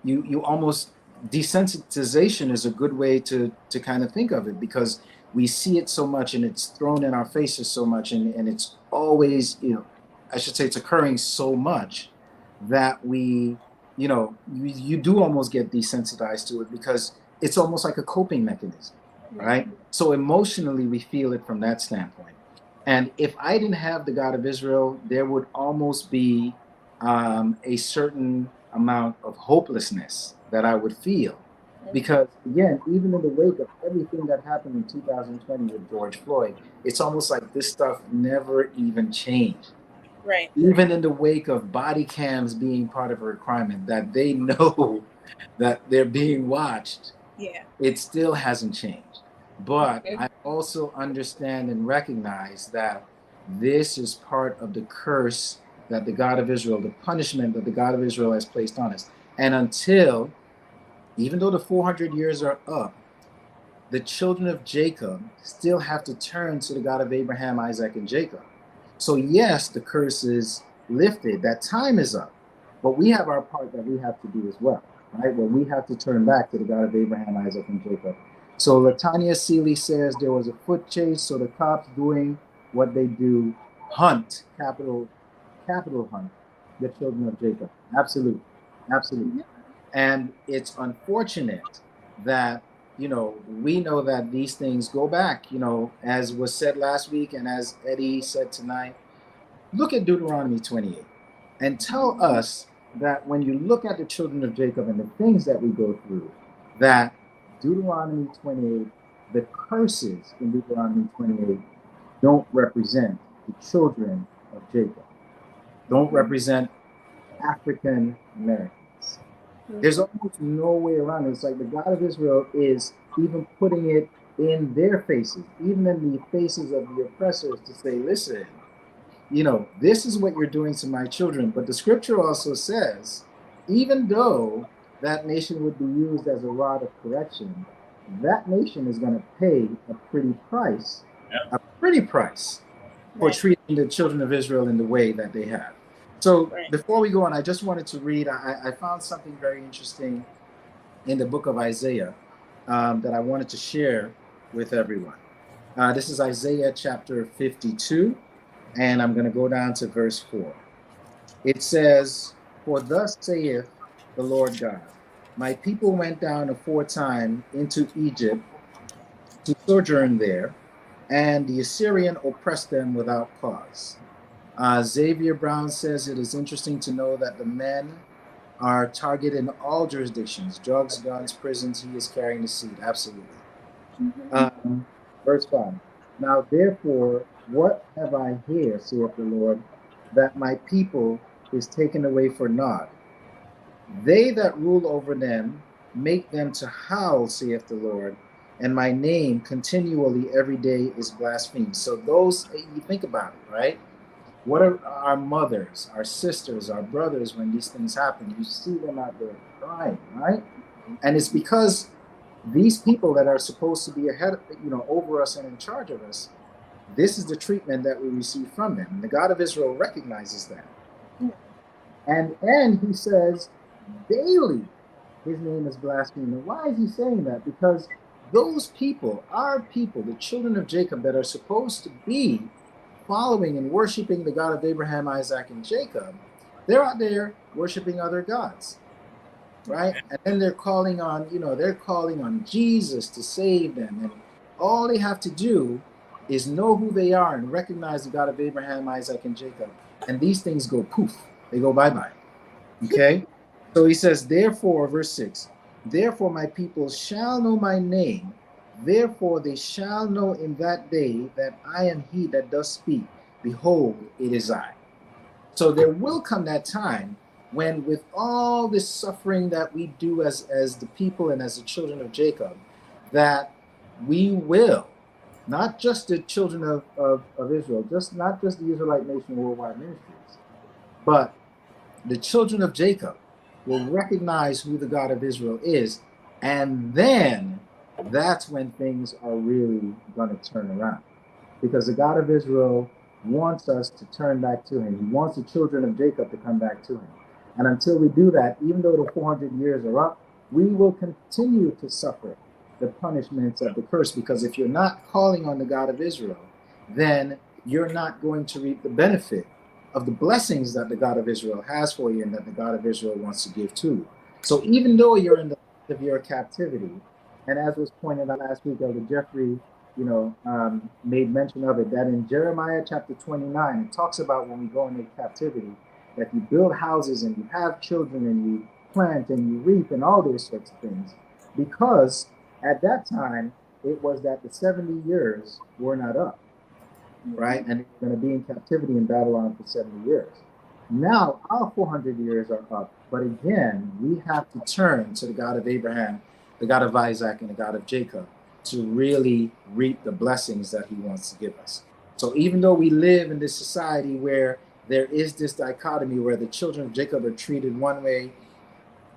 you almost, desensitization is a good way to kind of think of it, because we see it so much and it's thrown in our faces so much, and it's always, I should say, it's occurring so much that you do almost get desensitized to it, because it's almost like a coping mechanism, right? So emotionally we feel it from that standpoint. And if I didn't have the God of Israel, there would almost be a certain amount of hopelessness that I would feel. Because again, even in the wake of everything that happened in 2020 with George Floyd, it's almost like this stuff never even changed. Right. Even in the wake of body cams being part of a requirement that they know that they're being watched, Yeah. it still hasn't changed. But I also understand and recognize that this is part of the curse that the God of Israel, the punishment that the God of Israel has placed on us. And until, even though the 400 years are up, the children of Jacob still have to turn to the God of Abraham, Isaac, and Jacob. So, yes, the curse is lifted, that time is up, but we have our part that we have to do as well, right? Where we have to turn back to the God of Abraham, Isaac, and Jacob. So, Latanya Seeley says there was a foot chase, so the cops doing what they do, hunt, capital hunt, the children of Jacob. Absolutely. Absolutely. And it's unfortunate that, we know that these things go back, as was said last week and as Eddie said tonight. Look at Deuteronomy 28 and tell us that when you look at the children of Jacob and the things that we go through, that Deuteronomy 28, the curses in Deuteronomy 28 don't represent the children of Jacob, don't represent African Americans. There's almost no way around it. It's like the God of Israel is even putting it in their faces, even in the faces of the oppressors, to say, listen, this is what you're doing to my children. But the scripture also says, even though that nation would be used as a rod of correction, that nation is going to pay a pretty price, Yeah. for treating the children of Israel in the way that they have. So before we go on, I just wanted to read, I found something very interesting in the book of Isaiah that I wanted to share with everyone. This is Isaiah chapter 52, and I'm going to go down to verse 4. It says, "For thus saith the Lord God, my people went down aforetime into Egypt to sojourn there, and the Assyrian oppressed them without cause." Xavier Brown says it is interesting to know that the men are targeted in all jurisdictions: drugs, guns, prisons. He is carrying the seed. Absolutely. Verse 5. "Now therefore, what have I here, saith the Lord, that my people is taken away for naught? They that rule over them make them to howl, saith the Lord, and my name continually every day is blasphemed." So those, you think about it, right? What are our mothers, our sisters, our brothers when these things happen? You see them out there crying, right? And it's because these people that are supposed to be ahead, over us and in charge of us, this is the treatment that we receive from them. And the God of Israel recognizes that. And he says, daily, his name is blasphemed. And why is he saying that? Because those people, our people, the children of Jacob that are supposed to be following and worshiping the God of Abraham, Isaac, and Jacob, they're out there worshiping other gods, right? And then they're calling on Jesus to save them. And all they have to do is know who they are and recognize the God of Abraham, Isaac, and Jacob. And these things go poof, they go bye-bye. Okay? So he says, therefore, verse 6, "Therefore my people shall know my name. Therefore they shall know in that day that I am he that does speak. Behold, it is I." So there will come that time when, with all this suffering that we do as the people and as the children of Jacob, that we will, not just the children of Israel, not just the Israelite Nation Worldwide Ministries, but the children of Jacob will recognize who the God of Israel is. And then that's when things are really going to turn around. Because the God of Israel wants us to turn back to him. He wants the children of Jacob to come back to him. And until we do that, even though the 400 years are up, we will continue to suffer the punishments of the curse. Because if you're not calling on the God of Israel, then you're not going to reap the benefit of the blessings that the God of Israel has for you and that the God of Israel wants to give to you. So even though you're in the land of your captivity, and as was pointed out last week, Elder Jeffrey, made mention of it, that in Jeremiah chapter 29, it talks about when we go into captivity, that you build houses and you have children and you plant and you reap and all those sorts of things. Because at that time, it was that the 70 years were not up, right? And they're going to be in captivity in Babylon for 70 years. Now, our 400 years are up. But again, we have to turn to the God of Abraham, the God of Isaac, and the God of Jacob to really reap the blessings that he wants to give us. So even though we live in this society where there is this dichotomy where the children of Jacob are treated one way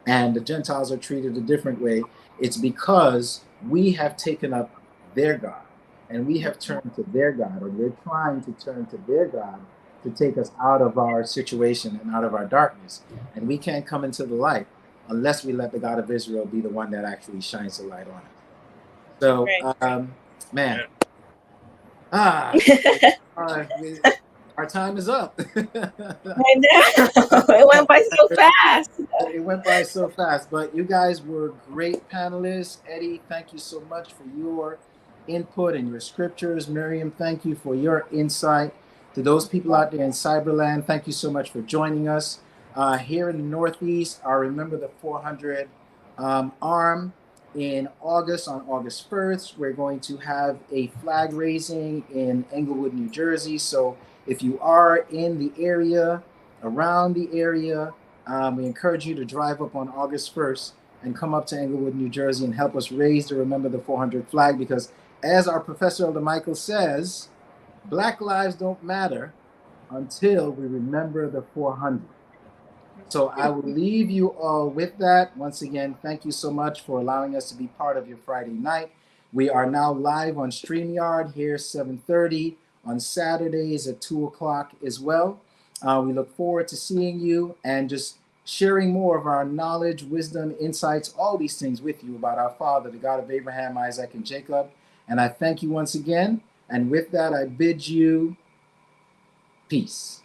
and the Gentiles are treated a different way, it's because we have taken up their God and we have turned to their God, or we're trying to turn to their God to take us out of our situation and out of our darkness. And we can't come into the light unless we let the God of Israel be the one that actually shines the light on it. So, man, our time is up. I know. It went by so fast. It went by so fast, but you guys were great panelists. Eddie, thank you so much for your input and your scriptures. Miriam, thank you for your insight. To those people out there in Cyberland, thank you so much for joining us. Here in the Northeast, I remember the 400 arm. In August, on August 1st, we're going to have a flag raising in Englewood, New Jersey. So if you are in the area, around the area, we encourage you to drive up on August 1st and come up to Englewood, New Jersey and help us raise the Remember the 400 flag, because as our Professor Elder Michael says, Black lives don't matter until we remember the 400. So I will leave you all with that. Once again, thank you so much for allowing us to be part of your Friday night. We are now live on StreamYard here 7:30, on Saturdays at 2 o'clock as well. We look forward to seeing you and just sharing more of our knowledge, wisdom, insights, all these things with you about our Father, the God of Abraham, Isaac, and Jacob. And I thank you once again. And with that, I bid you peace.